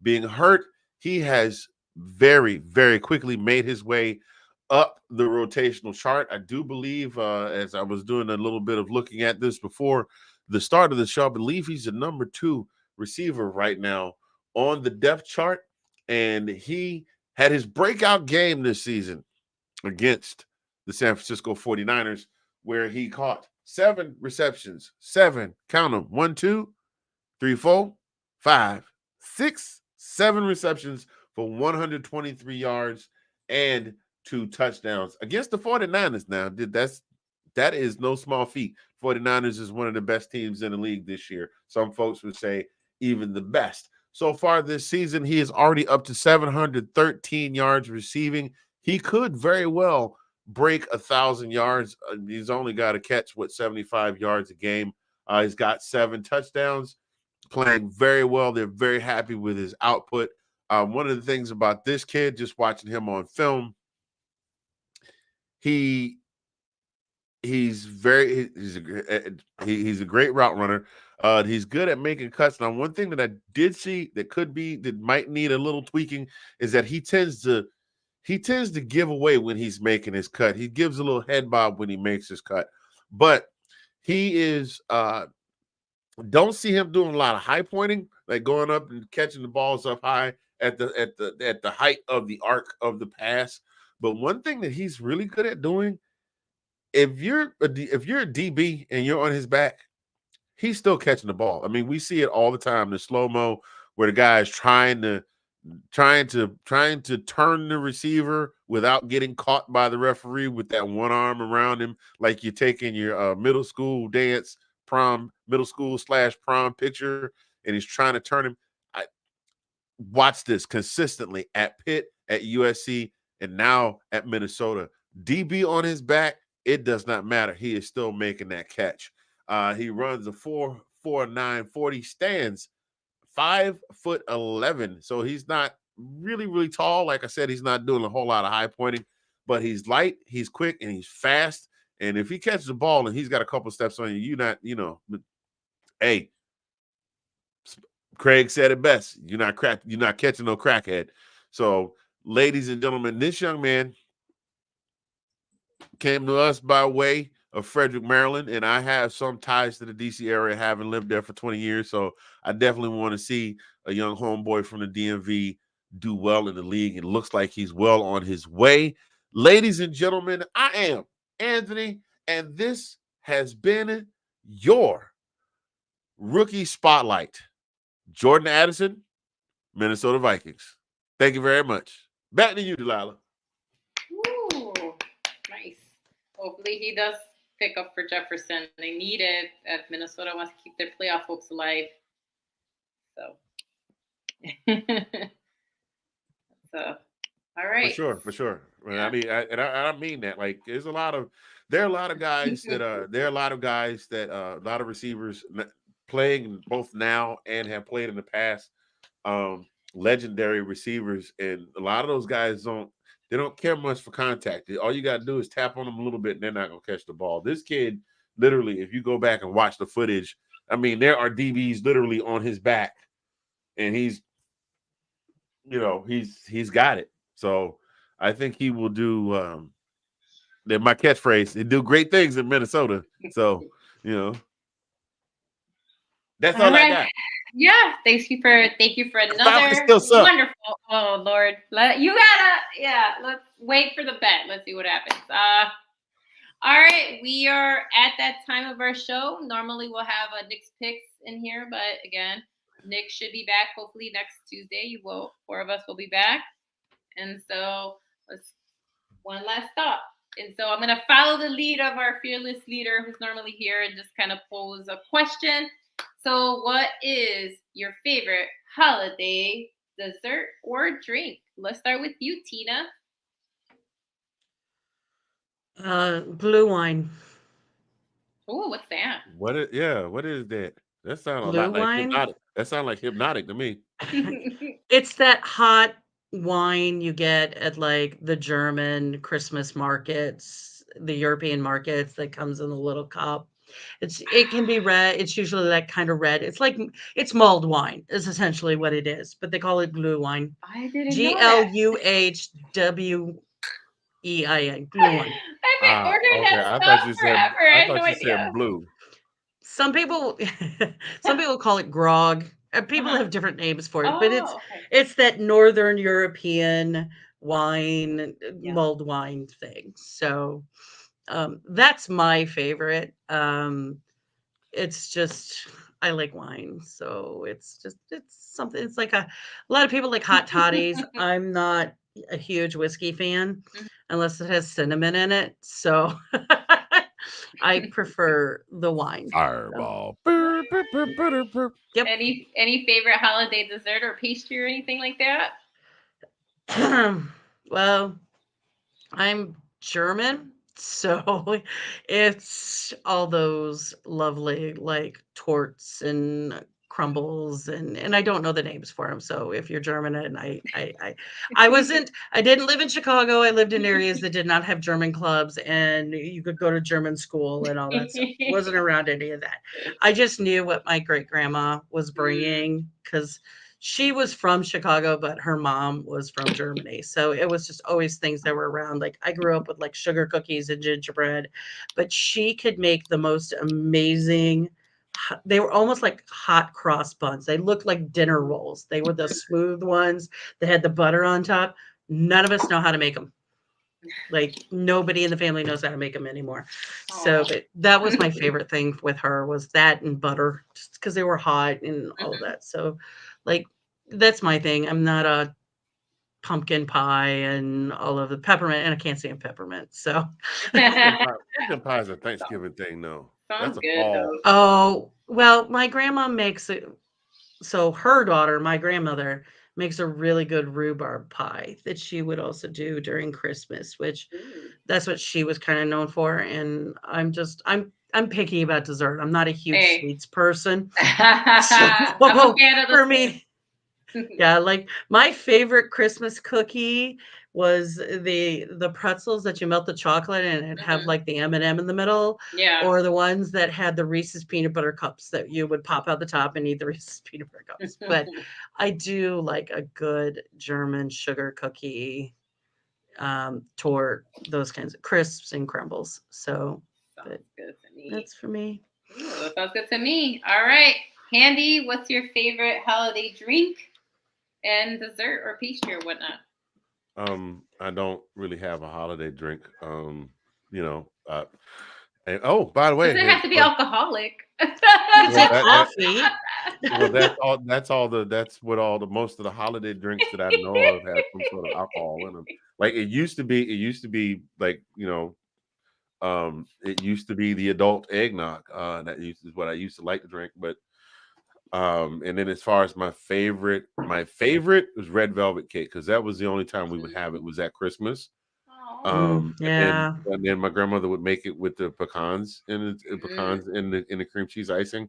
Speaker 2: being hurt, he has very, very quickly made his way up the rotational chart. I do believe, as I was doing a little bit of looking at this before the start of the show, I believe he's the number 2 receiver right now on the depth chart, and he had his breakout game this season against the San Francisco 49ers, where he caught 7 receptions, 7, count them, 1, 2, 3, 4, 5, 6, 7 receptions for 123 yards and 2 touchdowns against the 49ers. Now, that is no small feat. 49ers is one of the best teams in the league this year. Some folks would say even the best. So far this season, he is already up to 713 yards receiving. He could very well break 1,000 yards. He's only got to catch 75 yards a game. He's got 7 touchdowns, playing very well. They're very happy with his output. One of the things about this kid, just watching him on film, he's a great route runner. He's good at making cuts. Now, one thing that I did see that might need a little tweaking is that he tends to give away when he's making his cut. He gives a little head bob when he makes his cut, but he is don't see him doing a lot of high pointing, like going up and catching the balls up high at the height of the arc of the pass. But one thing that he's really good at doing, if you're a DB and you're on his back, he's still catching the ball. I mean, we see it all the time, the slow-mo where the guy is trying to turn the receiver without getting caught by the referee with that one arm around him, like you take in your middle school / prom picture, and he's trying to turn him. I watch this consistently at Pitt, at USC, and now at Minnesota. DB on his back, it does not matter. He is still making that catch. He runs a 4.49 40, stands 5'11". So he's not really, really tall. Like I said, he's not doing a whole lot of high pointing, but he's light, he's quick, and he's fast. And if he catches the ball and he's got a couple steps on you, hey, Craig said it best. You're not catching no crackhead. So, ladies and gentlemen, this young man came to us by way of Frederick, Maryland, and I have some ties to the DC area, having lived there for 20 years. So I definitely want to see a young homeboy from the DMV do well in the league. It looks like he's well on his way. Ladies and gentlemen, I am Anthony, and this has been your Rookie Spotlight. Jordan Addison, Minnesota Vikings. Thank you very much. Back to you, Delilah.
Speaker 1: Ooh, nice. Hopefully he does pick up for Jefferson. They need it if Minnesota wants to keep their playoff hopes alive. So, all right.
Speaker 2: For sure. Yeah. I mean, I mean that. Like, there are a lot of guys that a lot of receivers playing both now and have played in the past. Legendary receivers, and a lot of those guys don't care much for contact. All you got to do is tap on them a little bit, and they're not gonna catch the ball. This kid literally, if you go back and watch the footage, I mean, there are DBs literally on his back, and he's got it. So I think he will do. My catchphrase: "He do great things in Minnesota." So you know, that's all I
Speaker 1: right.
Speaker 2: got.
Speaker 1: Yeah, thank you for
Speaker 2: Falcons
Speaker 1: another
Speaker 2: still suck.
Speaker 1: wonderful. Oh Lord, let's wait for the bet. Let's see what happens. All right, we are at that time of our show. Normally we'll have a Nick's picks in here, but again, Nick should be back hopefully next Tuesday. Four of us will be back, and so let's one last thought. And so I'm going to follow the lead of our fearless leader who's normally here and just kind of pose a question. So what is your favorite holiday dessert or drink? Let's start with you, Tina.
Speaker 3: Blue wine.
Speaker 1: Oh, what's that?
Speaker 2: What is that? That sounds a
Speaker 3: Blue
Speaker 2: lot like
Speaker 3: wine?
Speaker 2: hypnotic. That sounds like hypnotic to me.
Speaker 3: It's that hot wine you get at like the German Christmas markets, the European markets that comes in a little cup. It can be red. It's usually that kind of red. It's mulled wine is essentially what it is, but they call it glue wine.
Speaker 1: I didn't know that.
Speaker 3: Gluhwein. Glue wine.
Speaker 1: I've been ordering
Speaker 2: Okay.
Speaker 1: that stuff forever. I
Speaker 2: I
Speaker 1: had no
Speaker 2: thought you said
Speaker 1: idea.
Speaker 2: blue.
Speaker 3: Some people call it grog. People have different names for it, but
Speaker 1: Oh, okay.
Speaker 3: it's that Northern European wine,
Speaker 1: Yeah.
Speaker 3: mulled wine thing. So that's my favorite. It's just I like wine, so it's something. It's like a lot of people like hot toddies. I'm not a huge whiskey fan unless it has cinnamon in it. So I prefer the wine.
Speaker 2: Fireball.
Speaker 3: Yep.
Speaker 1: Any favorite holiday dessert or pastry or anything like that?
Speaker 3: Well, I'm German, so it's all those lovely like torts and crumbles and I don't know the names for them. So if you're German and I didn't live in Chicago. I lived in areas that did not have German clubs and you could go to German school and all that stuff. Wasn't around any of that. I just knew what my great grandma was bringing because she was from Chicago, but her mom was from Germany. So it was just always things that were around. Like I grew up with like sugar cookies and gingerbread, but she could make the most amazing. They were almost like hot cross buns. They looked like dinner rolls. They were the smooth ones that had the butter on top. None of us know how to make them. Like nobody in the family knows how to make them anymore. So but that was my favorite thing with her was that and butter, just because they were hot and all of that. So like that's my thing. I'm not a pumpkin pie and all of the peppermint, and I can't stand peppermint. So
Speaker 2: Pumpkin pie is a Thanksgiving thing, though.
Speaker 1: Sounds
Speaker 2: That's a
Speaker 1: good
Speaker 2: fall.
Speaker 1: though.
Speaker 3: oh well, my grandma makes it. So her daughter, my grandmother, makes a really good rhubarb pie that she would also do during Christmas, which that's what she was kind of known for. And I'm picky about dessert. I'm not a huge
Speaker 1: Hey.
Speaker 3: sweets person.
Speaker 1: I'm a fan of
Speaker 3: For me, yeah, like my favorite Christmas cookie was the pretzels that you melt the chocolate and it have like the M&M in the middle,
Speaker 1: Yeah.
Speaker 3: or the ones that had the Reese's peanut butter cups that you would pop out the top and eat the Reese's peanut butter cups. But I do like a good German sugar cookie, tort, those kinds of crisps and crumbles. So
Speaker 1: Sounds good to me.
Speaker 3: that's for me.
Speaker 1: Ooh, that sounds good to me. All right. Handy, what's your favorite holiday drink and dessert or pastry or whatnot?
Speaker 2: I don't really have a holiday drink. You know, and, oh, by the way,
Speaker 1: Doesn't have to be alcoholic.
Speaker 3: You can say
Speaker 2: that-
Speaker 3: coffee.
Speaker 2: well, that's what all the most of the holiday drinks that I know of have some sort of alcohol in them. Like it used to be like it used to be the adult eggnog. Is what I used to like to drink. But and then as far as my favorite was red velvet cake because that was the only time we would have it was at Christmas.
Speaker 3: Yeah.
Speaker 2: And then my grandmother would make it with the pecans and pecans in the cream cheese icing.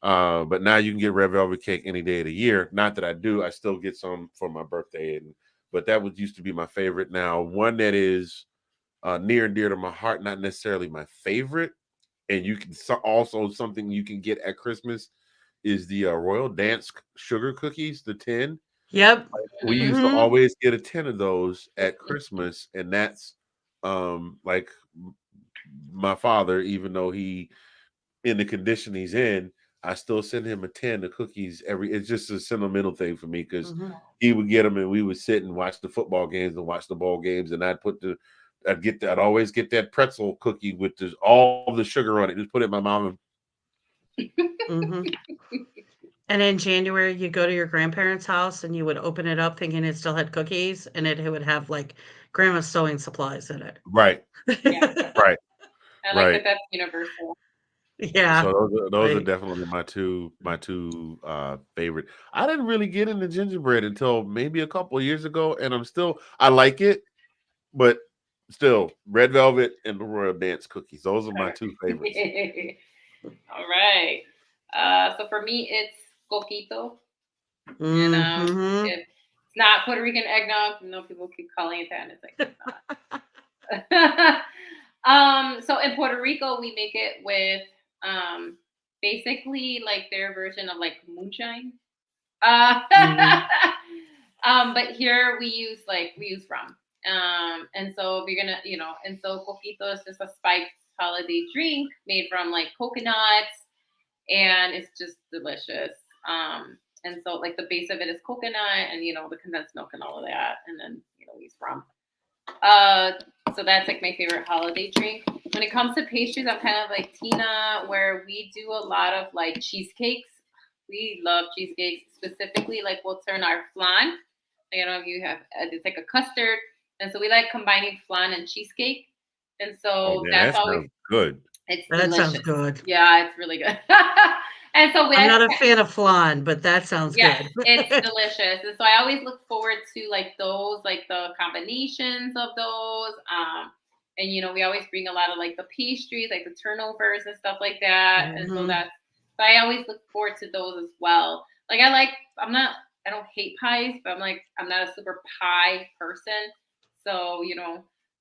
Speaker 2: But now you can get red velvet cake any day of the year. Not that I do, I still get some for my birthday, but that was used to be my favorite. Now, one that is near and dear to my heart, not necessarily my favorite, and you can also something you can get at Christmas is the Royal Dance sugar cookies, the 10.
Speaker 3: Yep.
Speaker 2: We used to always get a 10 of those at Christmas, and that's like my father, even though he in the condition he's in, I still send him a 10 of cookies every. It's just a sentimental thing for me because he would get them and we would sit and watch the football games and watch the ball games, and I'd always get that pretzel cookie with all the sugar on it. Just put it in my mouth.
Speaker 3: And in January, you go to your grandparents' house and you would open it up thinking it still had cookies, and it would have like grandma's sewing supplies in it.
Speaker 2: Right.
Speaker 1: Yeah.
Speaker 2: Right.
Speaker 1: I like that that's universal.
Speaker 3: Yeah.
Speaker 2: So those are
Speaker 3: Right.
Speaker 2: definitely my two favorite. I didn't really get into gingerbread until maybe a couple of years ago, and I like it, but still Red Velvet and the Royal Dance cookies. Those are my two favorites.
Speaker 1: All right. So for me, it's coquito. And it's not Puerto Rican eggnog. People keep calling it that, and it's like it's not. So in Puerto Rico, we make it with basically like their version of like moonshine. But here we use rum. And so we're gonna, and so coquito is just a spiked holiday drink made from like coconuts, and it's just delicious. And so like the base of it is coconut and the condensed milk and all of that, and then we use rum. So that's like my favorite holiday drink. When it comes to pastries, I'm kind of like Tina, where we do a lot of like cheesecakes. We love cheesecakes. Specifically, like we'll turn our flan. I don't know if you have, it's like a custard. And so we like combining flan and cheesecake. And so that's always
Speaker 2: good.
Speaker 1: It's
Speaker 3: that
Speaker 1: delicious.
Speaker 3: Sounds good.
Speaker 1: Yeah, it's really good. And so
Speaker 3: I'm not a fan of flan, but that sounds good.
Speaker 1: It's delicious. And so I always look forward to like those, like the combinations of those. And we always bring a lot of like the pastries, like the turnovers and stuff like that. And so I always look forward to those as well. Like I don't hate pies, but I'm not a super pie person. So,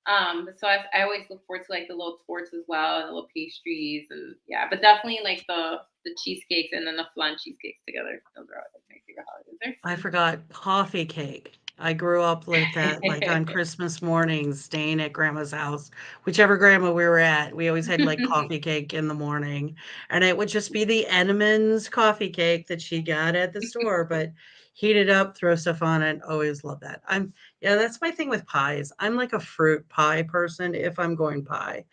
Speaker 1: so I always look forward to like the little torts as well and the little pastries, and but definitely like the cheesecakes and then the flan cheesecakes together. Those are like my favorite holidays.
Speaker 3: I forgot coffee cake. I grew up with that, like on Christmas mornings, staying at grandma's house, whichever grandma we were at. We always had like coffee cake in the morning, and it would just be the Entenmann's coffee cake that she got at the store, but heat it up, throw stuff on it. Always love that. That's my thing with pies. I'm like a fruit pie person if I'm going pie.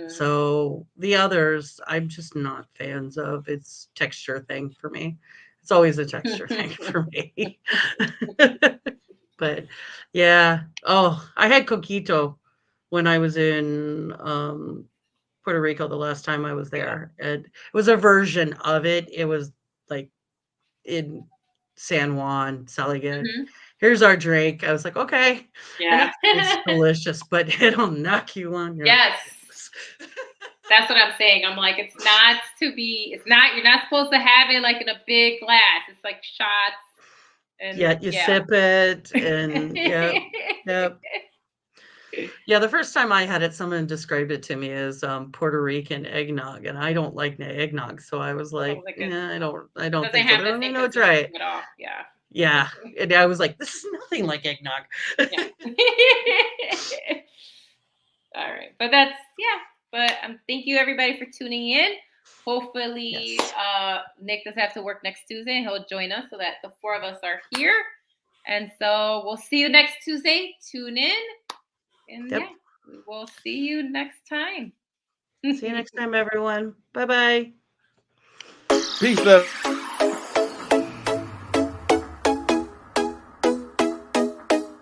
Speaker 3: So the others, I'm just not fans of. It's texture thing for me. It's always a texture thing for me. But yeah. Oh, I had coquito when I was in Puerto Rico the last time I was there. And it was a version of it. It was like in San Juan, Saligan. Here's our drink. I was like, okay.
Speaker 1: Yeah.
Speaker 3: It's delicious, but it'll knock you on your
Speaker 1: Yes. That's what I'm saying. I'm like, you're not supposed to have it like in a big glass. It's like shots. And
Speaker 3: you sip it and yep. Yeah, the first time I had it, someone described it to me as Puerto Rican eggnog, and I don't like eggnog, so I was like, I don't think so. I'm gonna try it.
Speaker 1: At all.
Speaker 3: Yeah, and I was like, this is nothing like eggnog.
Speaker 1: All right, but thank you everybody for tuning in. Hopefully, Nick doesn't have to work next Tuesday. He'll join us so that the four of us are here. And so we'll see you next Tuesday. Tune in. And we'll see you next time.
Speaker 3: See you next time, everyone. Bye-bye.
Speaker 2: Peace, love.